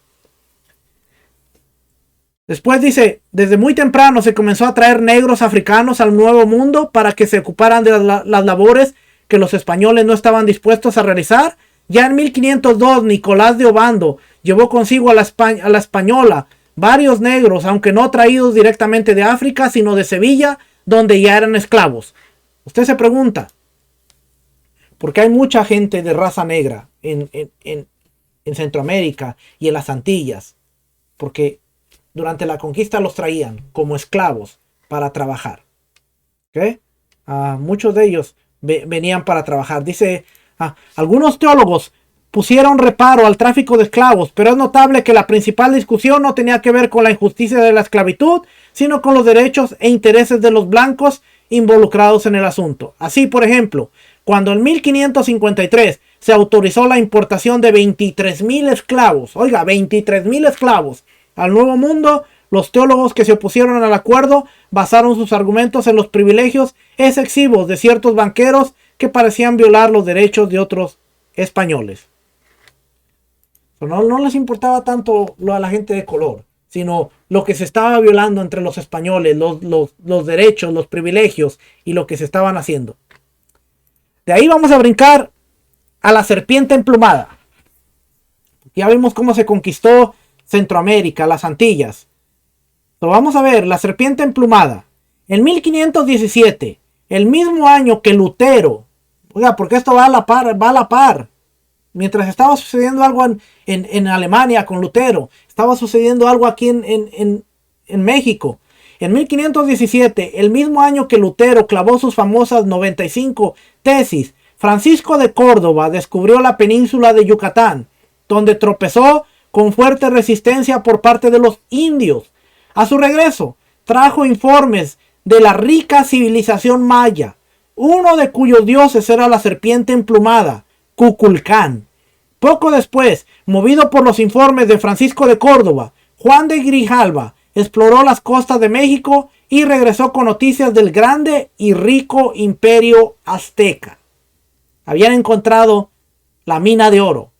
Después dice, desde muy temprano se comenzó a traer negros africanos al Nuevo Mundo para que se ocuparan de las labores que los españoles no estaban dispuestos a realizar. Ya en 1502 Nicolás de Obando llevó consigo a la española varios negros, aunque no traídos directamente de África, sino de Sevilla, donde ya eran esclavos. Usted se pregunta, ¿por qué hay mucha gente de raza negra en Centroamérica y en las Antillas? Porque durante la conquista los traían como esclavos para trabajar. ¿Okay? Muchos de ellos venían para trabajar. Dice, algunos teólogos pusieron reparo al tráfico de esclavos, pero es notable que la principal discusión no tenía que ver con la injusticia de la esclavitud, sino con los derechos e intereses de los blancos involucrados en el asunto. Así, por ejemplo, cuando en 1553 se autorizó la importación de 23,000 esclavos, oiga, 23,000 esclavos al Nuevo Mundo, los teólogos que se opusieron al acuerdo basaron sus argumentos en los privilegios excesivos de ciertos banqueros que parecían violar los derechos de otros españoles. No les importaba tanto lo a la gente de color, sino lo que se estaba violando entre los españoles, los derechos, los privilegios y lo que se estaban haciendo. De ahí vamos a brincar a la serpiente emplumada. Ya vimos cómo se conquistó Centroamérica, las Antillas. Pero vamos a ver, la serpiente emplumada. En 1517, el mismo año que Lutero, oiga, porque esto va a la par. Mientras estaba sucediendo algo en Alemania con Lutero, estaba sucediendo algo aquí en México. En 1517, el mismo año que Lutero clavó sus famosas 95 tesis, Francisco de Córdoba descubrió la península de Yucatán, donde tropezó con fuerte resistencia por parte de los indios. A su regreso, trajo informes de la rica civilización maya, uno de cuyos dioses era la serpiente emplumada, Cuculcán. Poco después, movido por los informes de Francisco de Córdoba, Juan de Grijalva exploró las costas de México y regresó con noticias del grande y rico imperio azteca. Habían encontrado la mina de oro.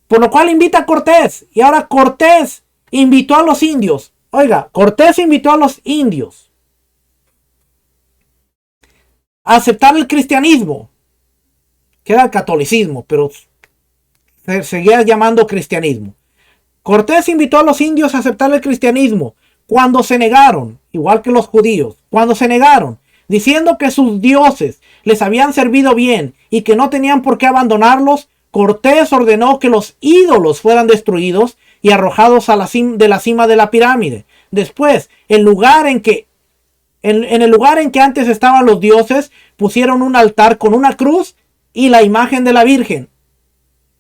Por lo cual invita a Cortés. Y ahora Cortés invitó a los indios. Oiga, Cortés invitó a los indios a aceptar el cristianismo, que era el catolicismo, pero se seguía llamando cristianismo. Cortés invitó a los indios a aceptar el cristianismo cuando se negaron, igual que los judíos, cuando se negaron, diciendo que sus dioses les habían servido bien y que no tenían por qué abandonarlos. Cortés ordenó que los ídolos fueran destruidos y arrojados de la cima de la pirámide. Después, en el lugar en que antes estaban los dioses, pusieron un altar con una cruz y la imagen de la Virgen.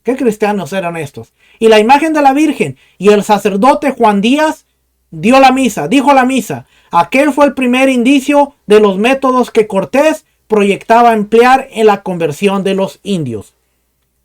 ¿Qué cristianos eran estos? Y la imagen de la Virgen. Y el sacerdote Juan Díaz dijo la misa. Aquel fue el primer indicio de los métodos que Cortés proyectaba emplear en la conversión de los indios.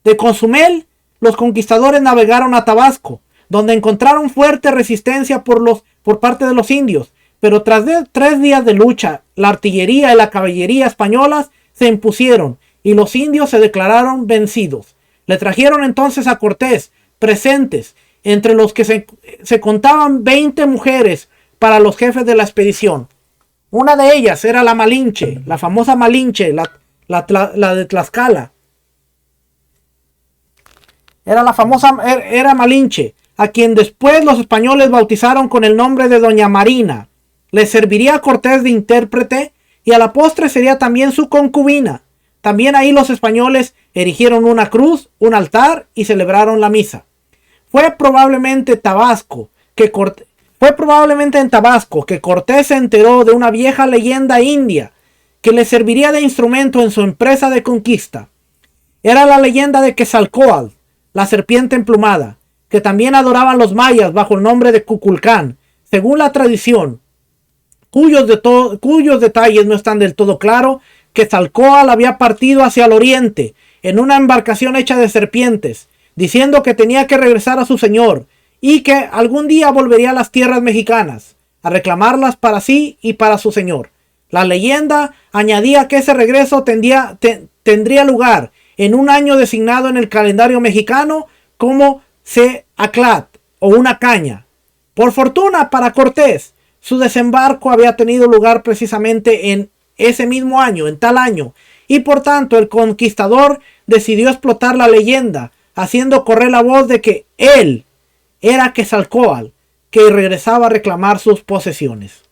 De Cozumel, los conquistadores navegaron a Tabasco, donde encontraron fuerte resistencia por parte de los indios. Pero tras 3 días de lucha, la artillería y la caballería españolas se impusieron y los indios se declararon vencidos. Le trajeron entonces a Cortés presentes, entre los que se contaban 20 mujeres para los jefes de la expedición. Una de ellas era la Malinche, la famosa Malinche, la de Tlaxcala. Era Malinche, a quien después los españoles bautizaron con el nombre de Doña Marina. Le serviría a Cortés de intérprete y a la postre sería también su concubina. También ahí los españoles erigieron una cruz, un altar y celebraron la misa. Fue probablemente en Tabasco que Cortés se enteró de una vieja leyenda india que le serviría de instrumento en su empresa de conquista. Era la leyenda de Quetzalcóatl, la serpiente emplumada, que también adoraban los mayas bajo el nombre de Cuculcán. Según la tradición, cuyos detalles no están del todo claros, Quetzalcóatl había partido hacia el oriente en una embarcación hecha de serpientes, diciendo que tenía que regresar a su señor y que algún día volvería a las tierras mexicanas a reclamarlas para sí y para su señor. La leyenda añadía que ese regreso tendría lugar en un año designado en el calendario mexicano como Seacatl o una caña. Por fortuna para Cortés, su desembarco había tenido lugar precisamente en ese mismo año, en tal año, y por tanto el conquistador decidió explotar la leyenda, haciendo correr la voz de que él era Quetzalcóatl, que regresaba a reclamar sus posesiones.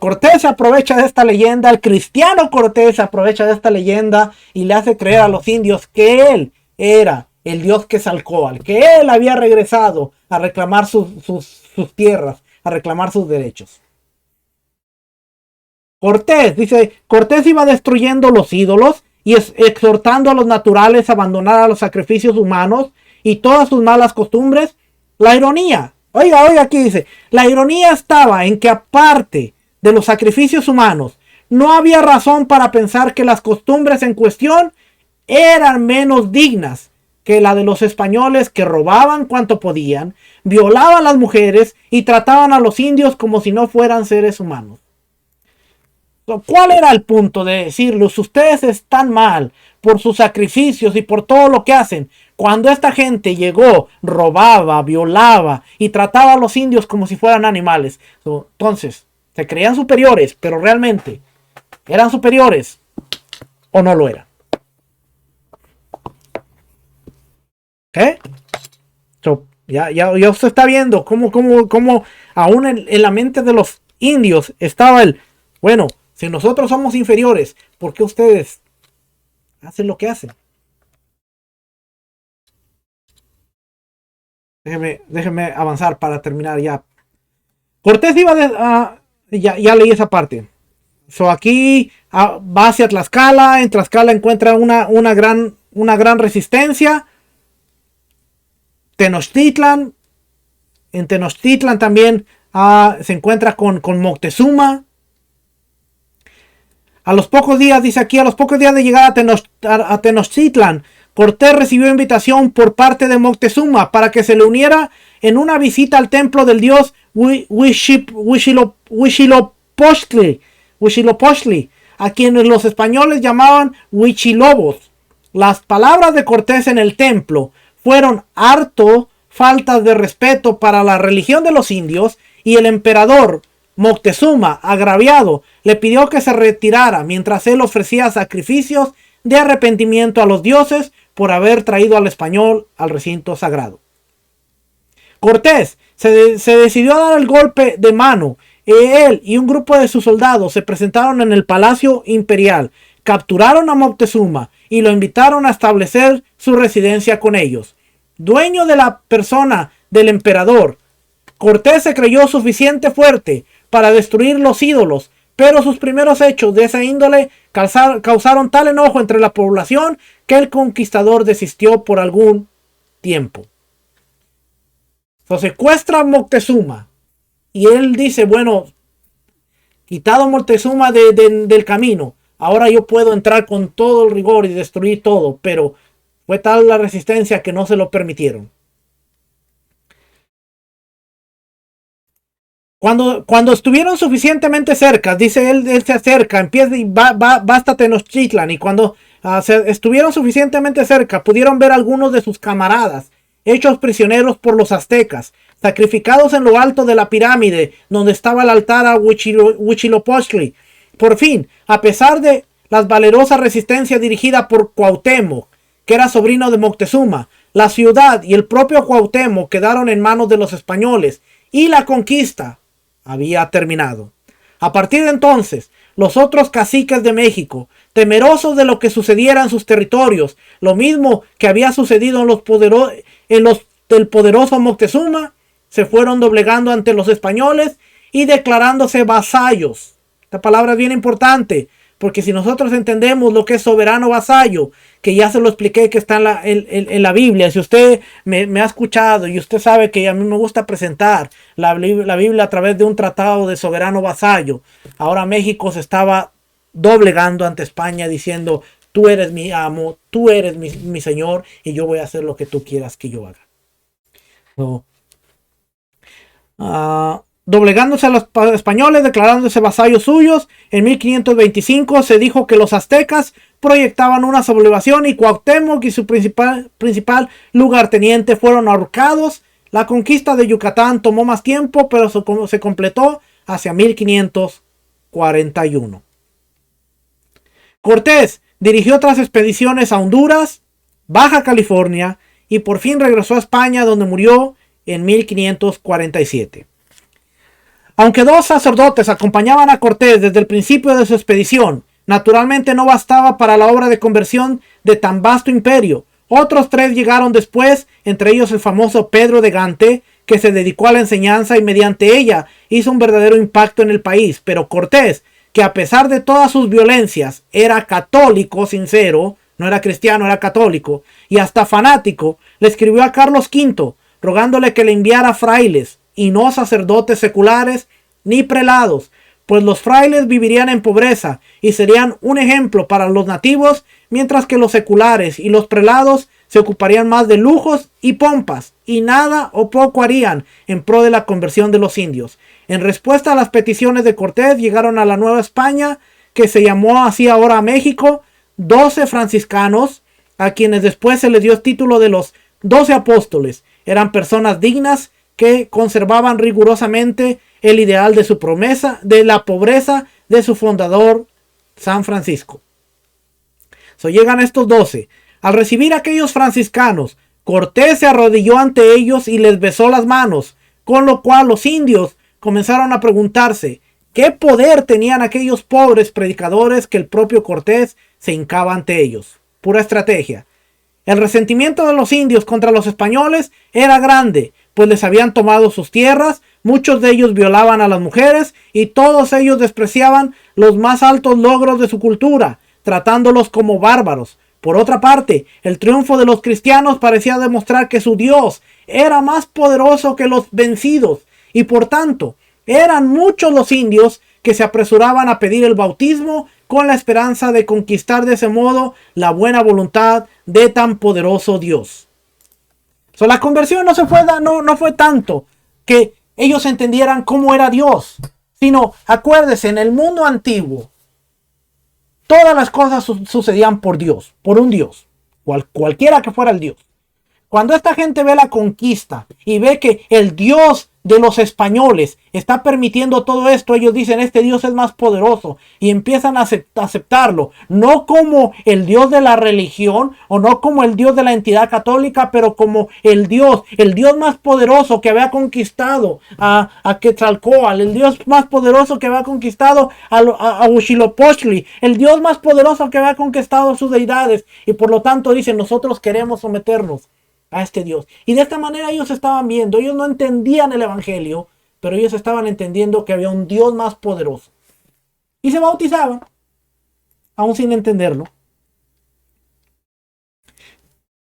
Cortés se aprovecha de esta leyenda, el cristiano Cortés se aprovecha de esta leyenda y le hace creer a los indios que él era el dios Quetzalcóatl, que él había regresado a reclamar sus tierras, a reclamar sus derechos. Cortés, dice, Cortés iba destruyendo los ídolos y exhortando a los naturales a abandonar a los sacrificios humanos y todas sus malas costumbres. La ironía, oiga, aquí dice, la ironía estaba en que aparte de los sacrificios humanos, no había razón para pensar que las costumbres en cuestión eran menos dignas que la de los españoles, que robaban cuanto podían, violaban a las mujeres y trataban a los indios como si no fueran seres humanos. ¿Cuál era el punto de decirles, ustedes están mal por sus sacrificios y por todo lo que hacen? Cuando esta gente llegó, robaba, violaba y trataba a los indios como si fueran animales. Entonces, se creían superiores, pero realmente, ¿eran superiores o no lo eran? ¿Qué? Ya usted está viendo cómo aún en la mente de los indios estaba el, bueno, si nosotros somos inferiores, ¿por qué ustedes hacen lo que hacen? Déjeme avanzar para terminar ya. Cortés iba ya leí esa parte. Aquí va hacia Tlaxcala. En Tlaxcala encuentra una gran resistencia. Tenochtitlan. En Tenochtitlan también se encuentra con Moctezuma. A los pocos días, dice aquí, a los pocos días de llegar a Tenochtitlan, Cortés recibió invitación por parte de Moctezuma para que se le uniera en una visita al templo del dios Huitzilopochtli, a quienes los españoles llamaban Huichilobos. Las palabras de Cortés en el templo fueron harto faltas de respeto para la religión de los indios, y el emperador Moctezuma, agraviado, le pidió que se retirara mientras él ofrecía sacrificios de arrepentimiento a los dioses por haber traído al español al recinto sagrado. Cortés se decidió a dar el golpe de mano. Él y un grupo de sus soldados se presentaron en el Palacio Imperial, capturaron a Moctezuma y lo invitaron a establecer su residencia con ellos. Dueño de la persona del emperador, Cortés se creyó suficiente fuerte para destruir los ídolos, pero sus primeros hechos de esa índole causaron tal enojo entre la población que el conquistador desistió por algún tiempo. Secuestra a Moctezuma y él dice, bueno, quitado Moctezuma del camino, ahora yo puedo entrar con todo el rigor y destruir todo, pero fue tal la resistencia que no se lo permitieron. Cuando estuvieron suficientemente cerca, dice él se acerca, empieza y va hasta Tenochtitlan, y cuando estuvieron suficientemente cerca, pudieron ver a algunos de sus camaradas hechos prisioneros por los aztecas, sacrificados en lo alto de la pirámide donde estaba el altar a Huitzilopochtli. Por fin, a pesar de la valerosa resistencia dirigida por Cuauhtémoc, que era sobrino de Moctezuma, la ciudad y el propio Cuauhtémoc quedaron en manos de los españoles y la conquista había terminado. A partir de entonces, los otros caciques de México, temerosos de lo que sucediera en sus territorios, lo mismo que había sucedido en los del poderoso Moctezuma, se fueron doblegando ante los españoles y declarándose vasallos. Esta palabra es bien importante, porque si nosotros entendemos lo que es soberano vasallo, que ya se lo expliqué que está en la Biblia, si usted me ha escuchado y usted sabe que a mí me gusta presentar la Biblia a través de un tratado de soberano vasallo, ahora México se estaba doblegando ante España diciendo, tú eres mi amo, tú eres mi señor y yo voy a hacer lo que tú quieras que yo haga. Doblegándose a los españoles, declarándose vasallos suyos, en 1525 se dijo que los aztecas proyectaban una sublevación y Cuauhtémoc y su principal lugarteniente fueron ahorcados. La conquista de Yucatán tomó más tiempo, pero se completó hacia 1530. 1541. Cortés dirigió otras expediciones a Honduras, Baja California y por fin regresó a España, donde murió en 1547. Aunque 2 sacerdotes acompañaban a Cortés desde el principio de su expedición, naturalmente no bastaba para la obra de conversión de tan vasto imperio. Otros 3 llegaron después, entre ellos el famoso Pedro de Gante, que se dedicó a la enseñanza y mediante ella hizo un verdadero impacto en el país. Pero Cortés, que a pesar de todas sus violencias era católico sincero, no era cristiano, era católico, y hasta fanático, le escribió a Carlos V, rogándole que le enviara frailes, y no sacerdotes seculares ni prelados, pues los frailes vivirían en pobreza y serían un ejemplo para los nativos, mientras que los seculares y los prelados se ocuparían más de lujos y pompas, y nada o poco harían en pro de la conversión de los indios. En respuesta a las peticiones de Cortés, llegaron a la Nueva España, que se llamó así ahora México, 12 franciscanos, a quienes después se les dio el título de los 12 apóstoles. Eran personas dignas que conservaban rigurosamente el ideal de su promesa, de la pobreza de su fundador, San Francisco. Llegan estos 12. Al recibir a aquellos franciscanos, Cortés se arrodilló ante ellos y les besó las manos, con lo cual los indios comenzaron a preguntarse qué poder tenían aquellos pobres predicadores que el propio Cortés se hincaba ante ellos. Pura estrategia. El resentimiento de los indios contra los españoles era grande, pues les habían tomado sus tierras, muchos de ellos violaban a las mujeres y todos ellos despreciaban los más altos logros de su cultura, tratándolos como bárbaros. Por otra parte, el triunfo de los cristianos parecía demostrar que su Dios era más poderoso que los vencidos, y por tanto, eran muchos los indios que se apresuraban a pedir el bautismo con la esperanza de conquistar de ese modo la buena voluntad de tan poderoso Dios. La conversión no fue tanto que ellos entendieran cómo era Dios, sino, acuérdese, en el mundo antiguo, todas las cosas sucedían por Dios, por un Dios, cualquiera que fuera el Dios. Cuando esta gente ve la conquista y ve que el Dios de los españoles está permitiendo todo esto, ellos dicen, este Dios es más poderoso, y empiezan a aceptarlo, no como el Dios de la religión o no como el Dios de la entidad católica, pero como el Dios más poderoso que había conquistado a Quetzalcóatl, el Dios más poderoso que había conquistado a Huitzilopochtli, el Dios más poderoso que había conquistado sus deidades, y por lo tanto dicen, nosotros queremos someternos a este Dios. Y de esta manera ellos estaban viendo, ellos no entendían el evangelio, pero ellos estaban entendiendo que había un Dios más poderoso. Y se bautizaban, aún sin entenderlo.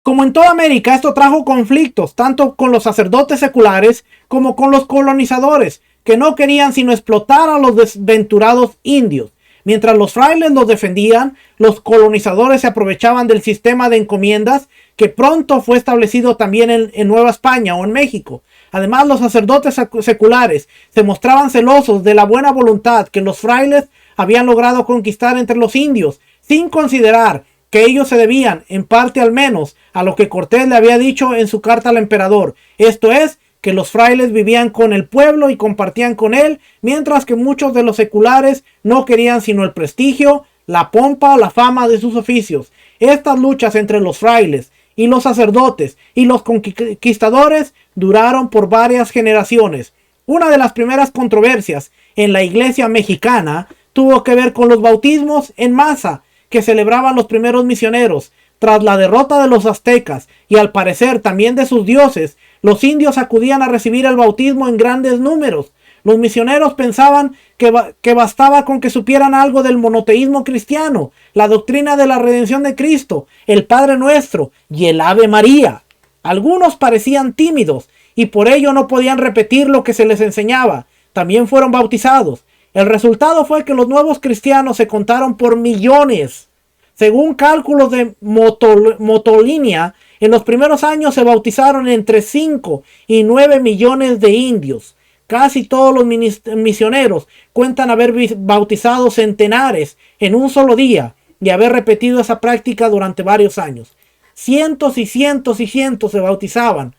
Como en toda América, esto trajo conflictos, tanto con los sacerdotes seculares como con los colonizadores, que no querían sino explotar a los desventurados indios. Mientras los frailes los defendían, los colonizadores se aprovechaban del sistema de encomiendas que pronto fue establecido también en Nueva España o en México. Además, los sacerdotes seculares se mostraban celosos de la buena voluntad que los frailes habían logrado conquistar entre los indios, sin considerar que ellos se debían, en parte al menos, a lo que Cortés le había dicho en su carta al emperador. Esto es, que los frailes vivían con el pueblo y compartían con él, mientras que muchos de los seculares no querían sino el prestigio, la pompa o la fama de sus oficios. Estas luchas entre los frailes y los sacerdotes y los conquistadores duraron por varias generaciones. Una de las primeras controversias en la iglesia mexicana tuvo que ver con los bautismos en masa que celebraban los primeros misioneros. Tras la derrota de los aztecas y al parecer también de sus dioses, los indios acudían a recibir el bautismo en grandes números. Los misioneros pensaban que bastaba con que supieran algo del monoteísmo cristiano, la doctrina de la redención de Cristo, el Padre Nuestro y el Ave María. Algunos parecían tímidos y por ello no podían repetir lo que se les enseñaba. También fueron bautizados. El resultado fue que los nuevos cristianos se contaron por millones. Según cálculos de Motolinia, en los primeros años se bautizaron entre 5 y 9 millones de indios. Casi todos los misioneros cuentan haber bautizado centenares en un solo día y haber repetido esa práctica durante varios años. Cientos y cientos y cientos se bautizaban,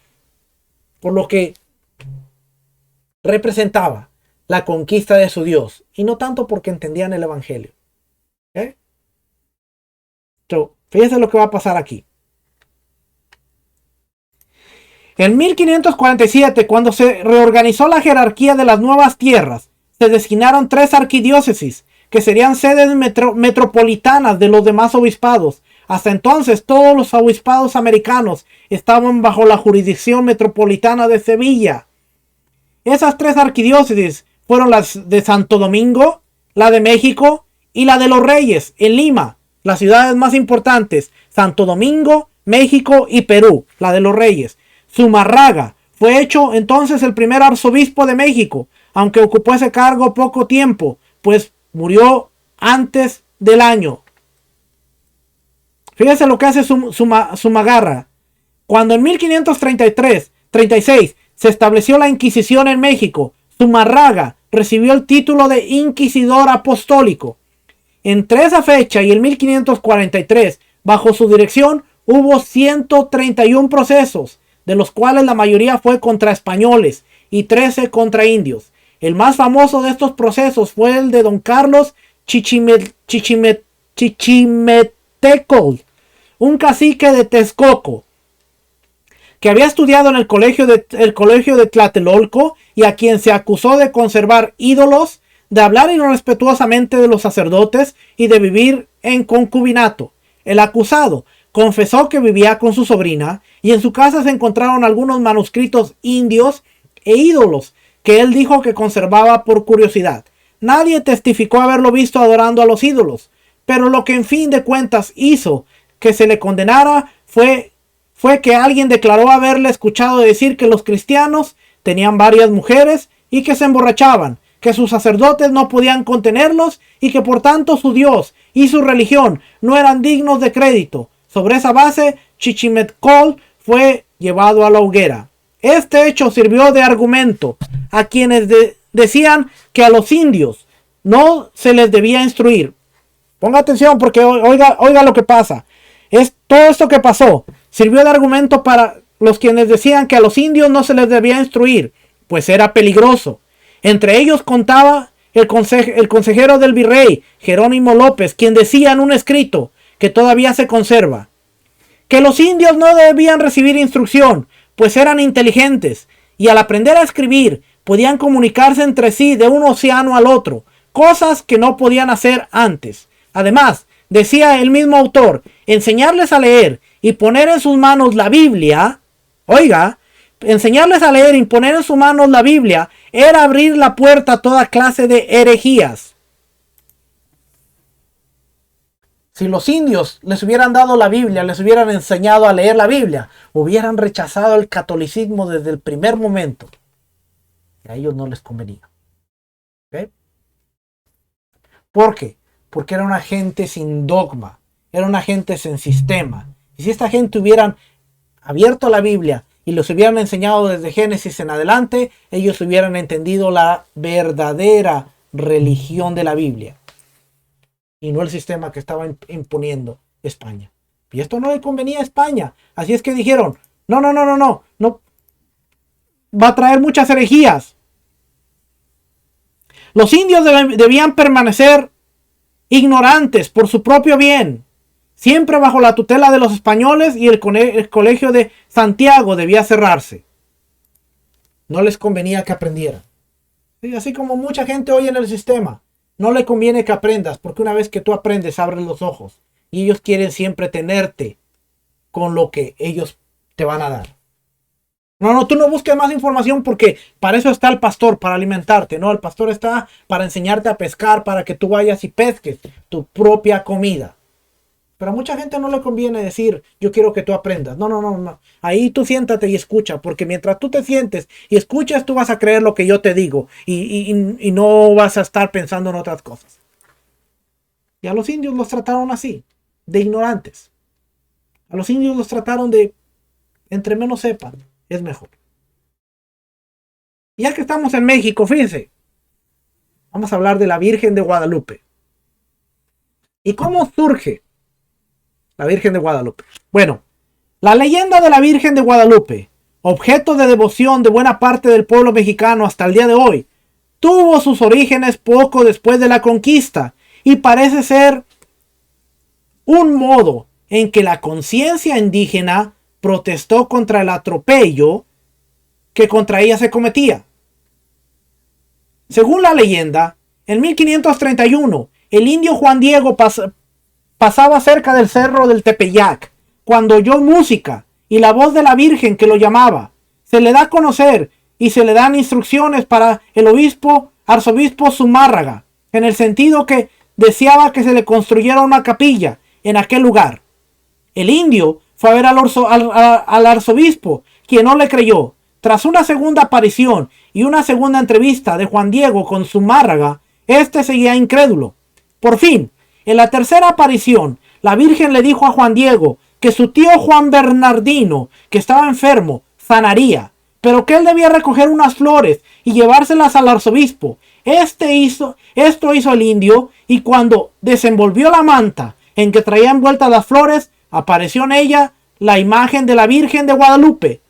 por lo que representaba la conquista de su Dios, y no tanto porque entendían el evangelio. ¿Okay? So, fíjense lo que va a pasar aquí. En 1547, cuando se reorganizó la jerarquía de las nuevas tierras, se designaron 3 arquidiócesis, que serían sedes metropolitanas de los demás obispados. Hasta entonces, todos los obispados americanos estaban bajo la jurisdicción metropolitana de Sevilla. Esas 3 arquidiócesis fueron las de Santo Domingo, la de México y la de los Reyes, en Lima. Las ciudades más importantes: Santo Domingo, México y Perú, la de los Reyes. Zumárraga fue hecho entonces el primer arzobispo de México, aunque ocupó ese cargo poco tiempo, pues murió antes del año. Fíjense lo que hace Zumárraga. Cuando en 1536 se estableció la Inquisición en México, Zumárraga recibió el título de inquisidor apostólico. Entre esa fecha y el 1543, bajo su dirección, hubo 131 procesos, de los cuales la mayoría fue contra españoles y 13 contra indios. El más famoso de estos procesos fue el de don Carlos Chichimetecol, un cacique de Texcoco, que había estudiado en el colegio de Tlatelolco y a quien se acusó de conservar ídolos, de hablar irrespetuosamente de los sacerdotes y de vivir en concubinato. El acusado confesó que vivía con su sobrina y en su casa se encontraron algunos manuscritos indios e ídolos que él dijo que conservaba por curiosidad. Nadie testificó haberlo visto adorando a los ídolos, pero lo que en fin de cuentas hizo que se le condenara fue que alguien declaró haberle escuchado decir que los cristianos tenían varias mujeres y que se emborrachaban, que sus sacerdotes no podían contenerlos y que por tanto su Dios y su religión no eran dignos de crédito. Sobre esa base, Chichimetecol fue llevado a la hoguera. Este hecho sirvió de argumento a quienes decían que a los indios no se les debía instruir. Ponga atención porque oiga lo que pasa. Es todo esto que pasó sirvió de argumento para los quienes decían que a los indios no se les debía instruir, pues era peligroso. Entre ellos contaba el consejero del virrey, Jerónimo López, quien decía en un escrito que todavía se conserva, que los indios no debían recibir instrucción, pues eran inteligentes, y al aprender a escribir podían comunicarse entre sí de un océano al otro, cosas que no podían hacer antes. Además, decía el mismo autor, enseñarles a leer y poner en sus manos la Biblia, oiga, enseñarles a leer y poner en sus manos la Biblia era abrir la puerta a toda clase de herejías. Si los indios les hubieran dado la Biblia, les hubieran enseñado a leer la Biblia, hubieran rechazado el catolicismo desde el primer momento. Y a ellos no les convenía. ¿Okay? ¿Por qué? Porque era una gente sin dogma, era una gente sin sistema. Y si esta gente hubieran abierto la Biblia y los hubieran enseñado desde Génesis en adelante, ellos hubieran entendido la verdadera religión de la Biblia y no el sistema que estaba imponiendo España. Y esto no le convenía a España. Así es que dijeron, no, va a traer muchas herejías. Los indios debían permanecer ignorantes por su propio bien, siempre bajo la tutela de los españoles, y el colegio de Santiago debía cerrarse. No les convenía que aprendieran. ¿Sí? Así como mucha gente hoy en el sistema, no le conviene que aprendas, porque una vez que tú aprendes, abres los ojos. Y ellos quieren siempre tenerte con lo que ellos te van a dar. No, tú no busques más información porque para eso está el pastor, para alimentarte. No, el pastor está para enseñarte a pescar, para que tú vayas y pesques tu propia comida. Pero a mucha gente no le conviene decir, yo quiero que tú aprendas. No. Ahí tú siéntate y escucha, porque mientras tú te sientes y escuchas, tú vas a creer lo que yo te digo y no vas a estar pensando en otras cosas. Y a los indios los trataron así, de ignorantes. A los indios los trataron de, entre menos sepan, es mejor. Y ya que estamos en México, fíjense, vamos a hablar de la Virgen de Guadalupe. ¿Y cómo surge la Virgen de Guadalupe? Bueno, la leyenda de la Virgen de Guadalupe, objeto de devoción de buena parte del pueblo mexicano hasta el día de hoy, tuvo sus orígenes poco después de la conquista y parece ser un modo en que la conciencia indígena protestó contra el atropello que contra ella se cometía. Según la leyenda, en 1531, el indio Juan Diego pasaba cerca del cerro del Tepeyac cuando oyó música y la voz de la Virgen que lo llamaba. Se le da a conocer y se le dan instrucciones para el arzobispo Zumárraga, en el sentido que deseaba que se le construyera una capilla en aquel lugar. El indio fue a ver al arzobispo, quien no le creyó. Tras una segunda aparición y una segunda entrevista de Juan Diego con Zumárraga, este seguía incrédulo. Por fin, en la tercera aparición, la Virgen le dijo a Juan Diego que su tío Juan Bernardino, que estaba enfermo, sanaría, pero que él debía recoger unas flores y llevárselas al arzobispo. Esto hizo el indio, y cuando desenvolvió la manta en que traía envueltas las flores, apareció en ella la imagen de la Virgen de Guadalupe.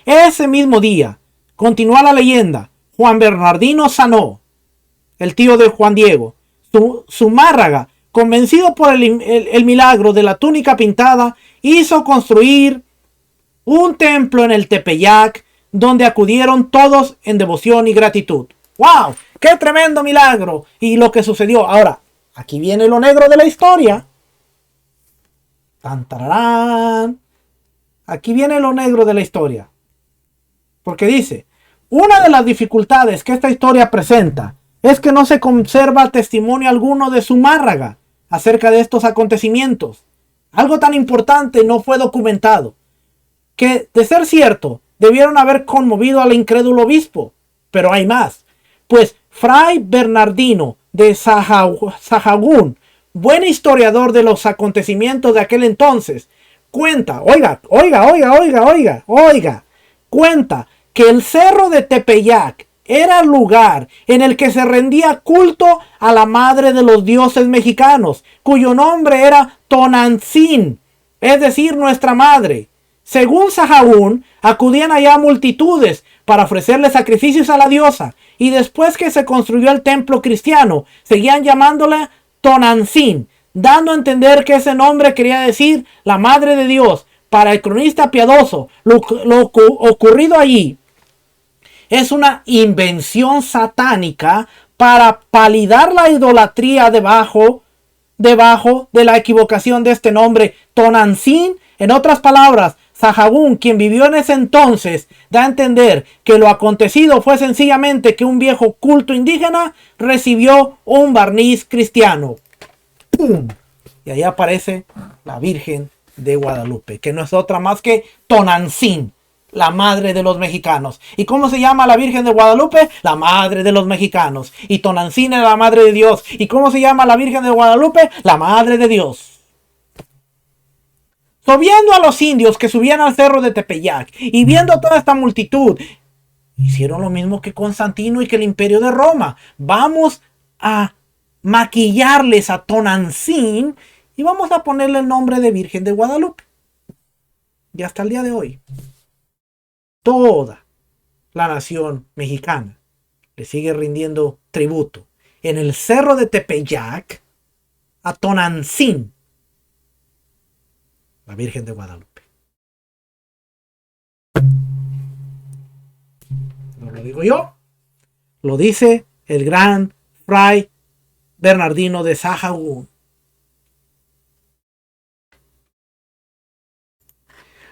Ese mismo día, continúa la leyenda, Juan Bernardino sanó, el tío de Juan Diego. Zumárraga, convencido por el milagro de la túnica pintada, hizo construir un templo en el Tepeyac, donde acudieron todos en devoción y gratitud. ¡Wow! ¡Qué tremendo milagro! Y lo que sucedió. Ahora, aquí viene lo negro de la historia. ¡Tan, tararán! Aquí viene lo negro de la historia. Porque dice, una de las dificultades que esta historia presenta es que no se conserva testimonio alguno de Zumárraga acerca de estos acontecimientos. Algo tan importante no fue documentado, que de ser cierto, debieron haber conmovido al incrédulo obispo. Pero hay más, pues Fray Bernardino de Sahagún, buen historiador de los acontecimientos de aquel entonces, cuenta, cuenta que el cerro de Tepeyac era el lugar en el que se rendía culto a la madre de los dioses mexicanos, cuyo nombre era Tonantzin, es decir, nuestra madre. Según Sahagún, acudían allá multitudes para ofrecerle sacrificios a la diosa, y después que se construyó el templo cristiano, seguían llamándola Tonantzin, dando a entender que ese nombre quería decir la madre de Dios. Para el cronista piadoso, lo ocurrido allí es una invención satánica para palidar la idolatría debajo de la equivocación de este nombre Tonantzin. En otras palabras, Sahagún, quien vivió en ese entonces, da a entender que lo acontecido fue sencillamente que un viejo culto indígena recibió un barniz cristiano. ¡Pum! Y ahí aparece la Virgen de Guadalupe, que no es otra más que Tonantzin, la madre de los mexicanos. ¿Y cómo se llama la Virgen de Guadalupe? La madre de los mexicanos. Y Tonantzin es la madre de Dios. ¿Y cómo se llama la Virgen de Guadalupe? La madre de Dios. Viendo a los indios que subían al cerro de Tepeyac y viendo toda esta multitud, hicieron lo mismo que Constantino y que el Imperio de Roma. Vamos a maquillarles a Tonantzin y vamos a ponerle el nombre de Virgen de Guadalupe. Y hasta el día de hoy, toda la nación mexicana le sigue rindiendo tributo en el cerro de Tepeyac a Tonantzin, la Virgen de Guadalupe. No lo digo yo, lo dice el gran Fray Bernardino de Sahagún.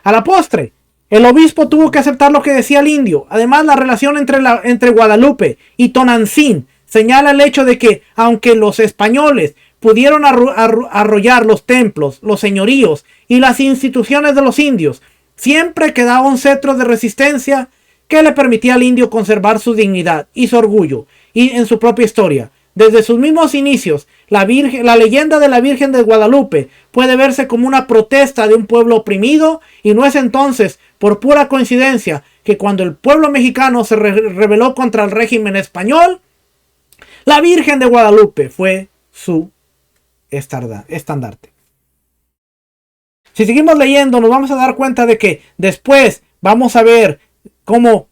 A la postre, el obispo tuvo que aceptar lo que decía el indio. Además, la relación entre Guadalupe y Tonantzin señala el hecho de que, aunque los españoles pudieron arrollar los templos, los señoríos y las instituciones de los indios, siempre quedaba un cetro de resistencia que le permitía al indio conservar su dignidad y su orgullo y en su propia historia. Desde sus mismos inicios, la leyenda de la Virgen de Guadalupe puede verse como una protesta de un pueblo oprimido, y no es entonces por pura coincidencia que cuando el pueblo mexicano se rebeló contra el régimen español, la Virgen de Guadalupe fue su estandarte. Si seguimos leyendo, nos vamos a dar cuenta de que después vamos a ver cómo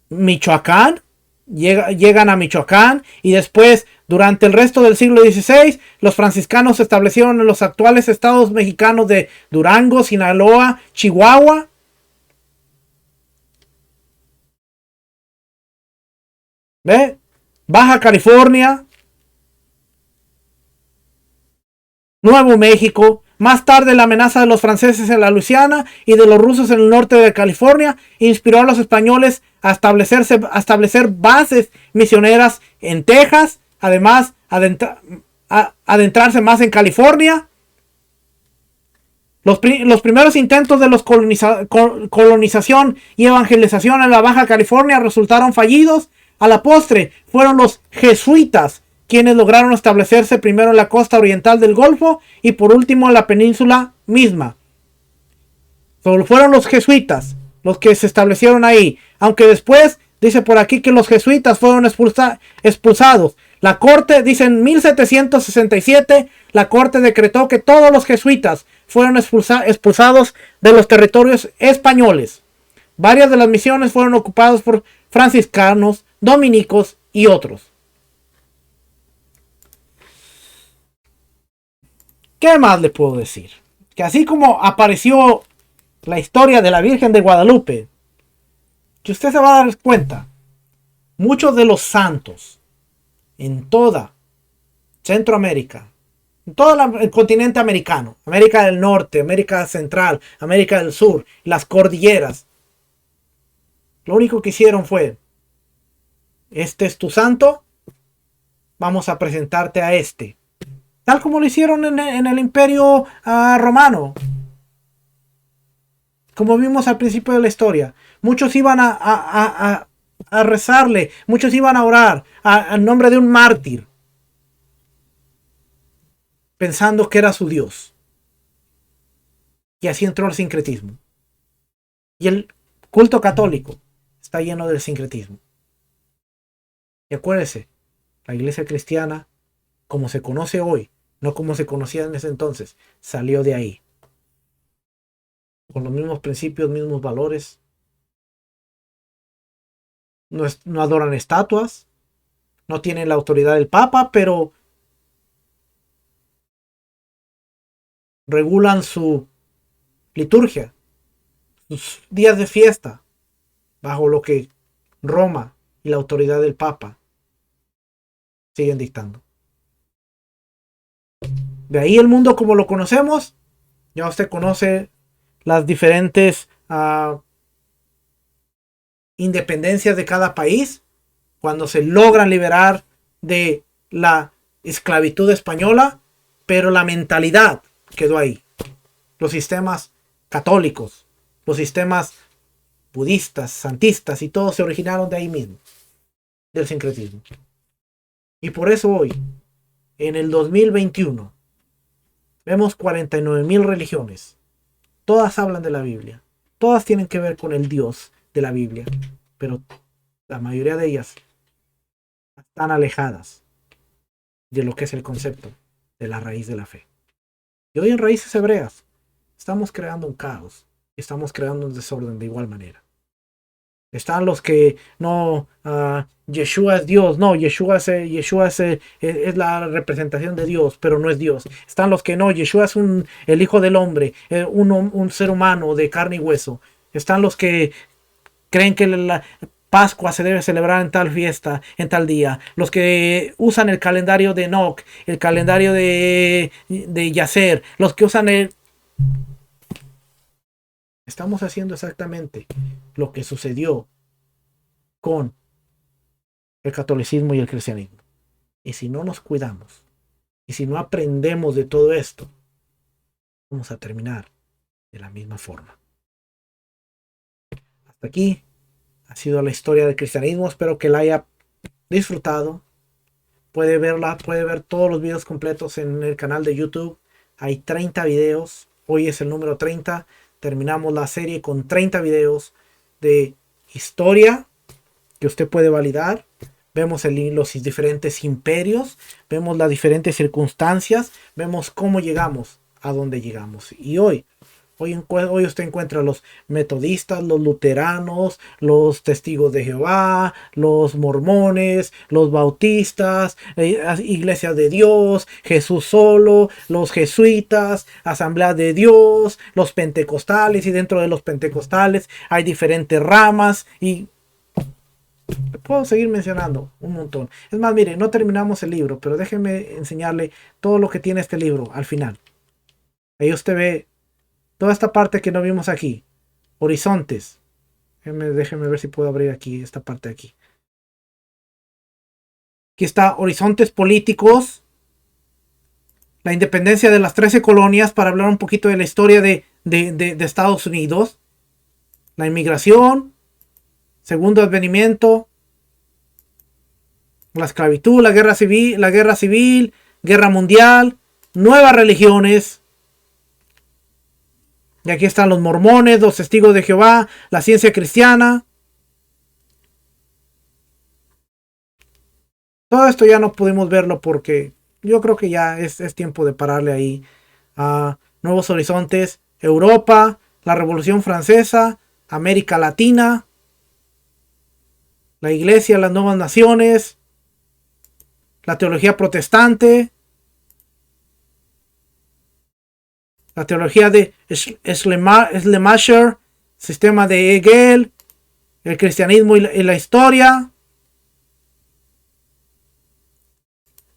Michoacán llegan a Michoacán y después, durante el resto del siglo XVI, los franciscanos se establecieron en los actuales estados mexicanos de Durango, Sinaloa, Chihuahua. ¿Ve? Baja California, Nuevo México. Más tarde, la amenaza de los franceses en la Luisiana y de los rusos en el norte de California inspiró a los españoles a establecer bases misioneras en Texas. Además, adentrarse más en California. Los primeros intentos de colonización y evangelización en la Baja California resultaron fallidos. A la postre, fueron los jesuitas quienes lograron establecerse primero en la costa oriental del Golfo y por último en la península misma. Solo fueron los jesuitas los que se establecieron ahí, aunque después dice por aquí que los jesuitas fueron expulsados. La corte, dice en 1767, la corte decretó que todos los jesuitas fueron expulsados de los territorios españoles. Varias de las misiones fueron ocupadas por franciscanos, dominicos y otros. ¿Qué más le puedo decir? Que así como apareció la historia de la Virgen de Guadalupe, que usted se va a dar cuenta, muchos de los santos en toda Centroamérica, en todo el continente americano, América del Norte, América Central, América del Sur, las cordilleras, lo único que hicieron fue: este es tu santo, vamos a presentarte a este. Tal como lo hicieron en el Imperio Romano. Como vimos al principio de la historia. Muchos iban a rezarle. Muchos iban a orar al nombre de un mártir. Pensando que era su Dios. Y así entró el sincretismo. Y el culto católico está lleno del sincretismo. Y acuérdese, la iglesia cristiana, como se conoce hoy, no como se conocía en ese entonces, salió de ahí. Con los mismos principios, mismos valores. No adoran estatuas. No tienen la autoridad del Papa, pero regulan su liturgia, sus días de fiesta, bajo lo que Roma y la autoridad del Papa siguen dictando. De ahí el mundo como lo conocemos. Ya usted conoce las diferentes independencias de cada país. Cuando se logran liberar de la esclavitud española. Pero la mentalidad quedó ahí. Los sistemas católicos, los sistemas budistas, santistas y todos se originaron de ahí mismo. Del sincretismo. Y por eso hoy, en el 2021, vemos 49,000 religiones. Todas hablan de la Biblia. Todas tienen que ver con el Dios de la Biblia. Pero la mayoría de ellas están alejadas de lo que es el concepto de la raíz de la fe. Y hoy en Raíces Hebreas estamos creando un caos. Estamos creando un desorden de igual manera. Están los que no, Yeshua es Dios. No, Yeshua es la representación de Dios, pero no es Dios. Están los que no, Yeshua es el Hijo del Hombre, un ser humano de carne y hueso. Están los que creen que la Pascua se debe celebrar en tal fiesta, en tal día. Los que usan el calendario de Enoch, el calendario de Yacer, los que usan el... Estamos haciendo exactamente lo que sucedió con el catolicismo y el cristianismo. Y si no nos cuidamos, y si no aprendemos de todo esto, vamos a terminar de la misma forma. Hasta aquí ha sido la historia del cristianismo. Espero que la haya disfrutado. Puede ver todos los videos completos en el canal de YouTube. Hay 30 videos. Hoy es el número 30. Terminamos la serie con 30 videos de historia que usted puede validar. Vemos los diferentes imperios, vemos las diferentes circunstancias, vemos cómo llegamos a donde llegamos. Y hoy Hoy usted encuentra los metodistas, los luteranos, los testigos de Jehová, los mormones, los bautistas, iglesias de Dios, Jesús solo, los jesuitas, asamblea de Dios, los pentecostales, y dentro de los pentecostales hay diferentes ramas y puedo seguir mencionando un montón. Es más, mire, no terminamos el libro, pero déjeme enseñarle todo lo que tiene este libro al final. Ahí usted ve toda esta parte que no vimos aquí. Horizontes. Déjeme ver si puedo abrir aquí esta parte de aquí. Aquí está horizontes políticos. La independencia de las 13 colonias, para hablar un poquito de la historia de Estados Unidos. La inmigración. Segundo advenimiento. La esclavitud, la guerra civil, guerra mundial. Nuevas religiones. Y aquí están los mormones, los testigos de Jehová, la ciencia cristiana. Todo esto ya no pudimos verlo porque yo creo que ya es tiempo de pararle ahí. A nuevos horizontes, Europa, la Revolución Francesa, América Latina, la Iglesia, las nuevas naciones, la teología protestante, la teología de Schleiermacher, sistema de Hegel, el cristianismo y la historia,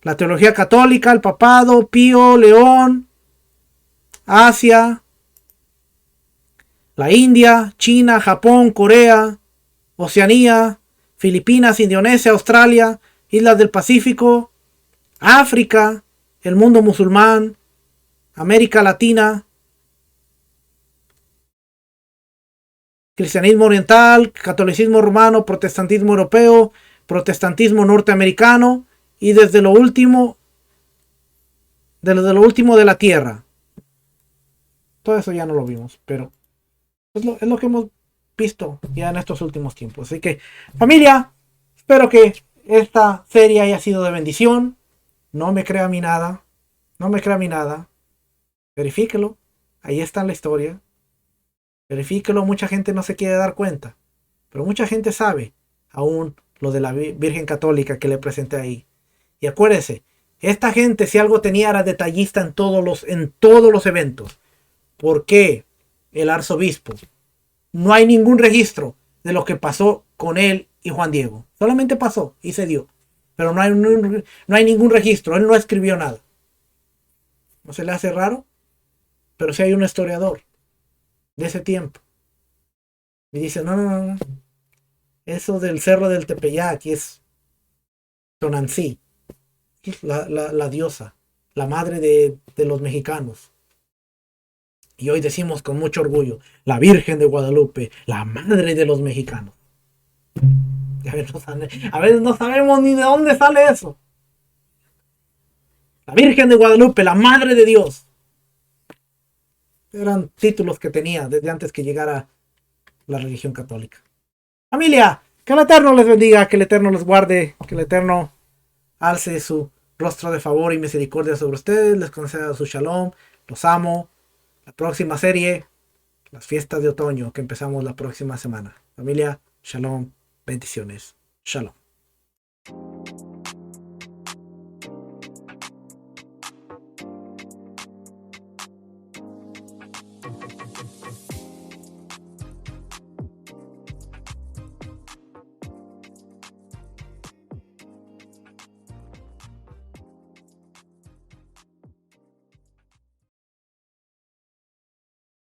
la teología católica, el papado, Pío, León, Asia, la India, China, Japón, Corea, Oceanía, Filipinas, Indonesia, Australia, Islas del Pacífico, África, el mundo musulmán, América Latina, cristianismo oriental, catolicismo romano, protestantismo europeo, protestantismo norteamericano y desde lo último de la tierra. Todo eso ya no lo vimos, pero es lo que hemos visto ya en estos últimos tiempos. Así que, familia, espero que esta serie haya sido de bendición. No me crea a mí nada. No me crea a mí nada. Verifíquelo. Ahí está la historia. Verifíquelo. Mucha gente no se quiere dar cuenta. Pero mucha gente sabe aún lo de la Virgen Católica que le presenté ahí. Y acuérdese, esta gente si algo tenía era detallista en todos los eventos. ¿Por qué el arzobispo? No hay ningún registro de lo que pasó con él y Juan Diego. Solamente pasó y se dio. Pero no hay ningún registro. Él no escribió nada. ¿No se le hace raro? Pero si hay un historiador de ese tiempo. Y dice, no. Eso del cerro del Tepeyac es Tonantzin. La diosa. La madre de los mexicanos. Y hoy decimos con mucho orgullo, la Virgen de Guadalupe, la madre de los mexicanos. A veces no sabemos ni de dónde sale eso. La Virgen de Guadalupe, la madre de Dios. Eran títulos que tenía desde antes que llegara la religión católica. Familia, que el Eterno les bendiga, que el Eterno los guarde, que el Eterno alce su rostro de favor y misericordia sobre ustedes, les conceda su shalom, los amo. La próxima serie, las fiestas de otoño que empezamos la próxima semana. Familia, shalom, bendiciones, shalom.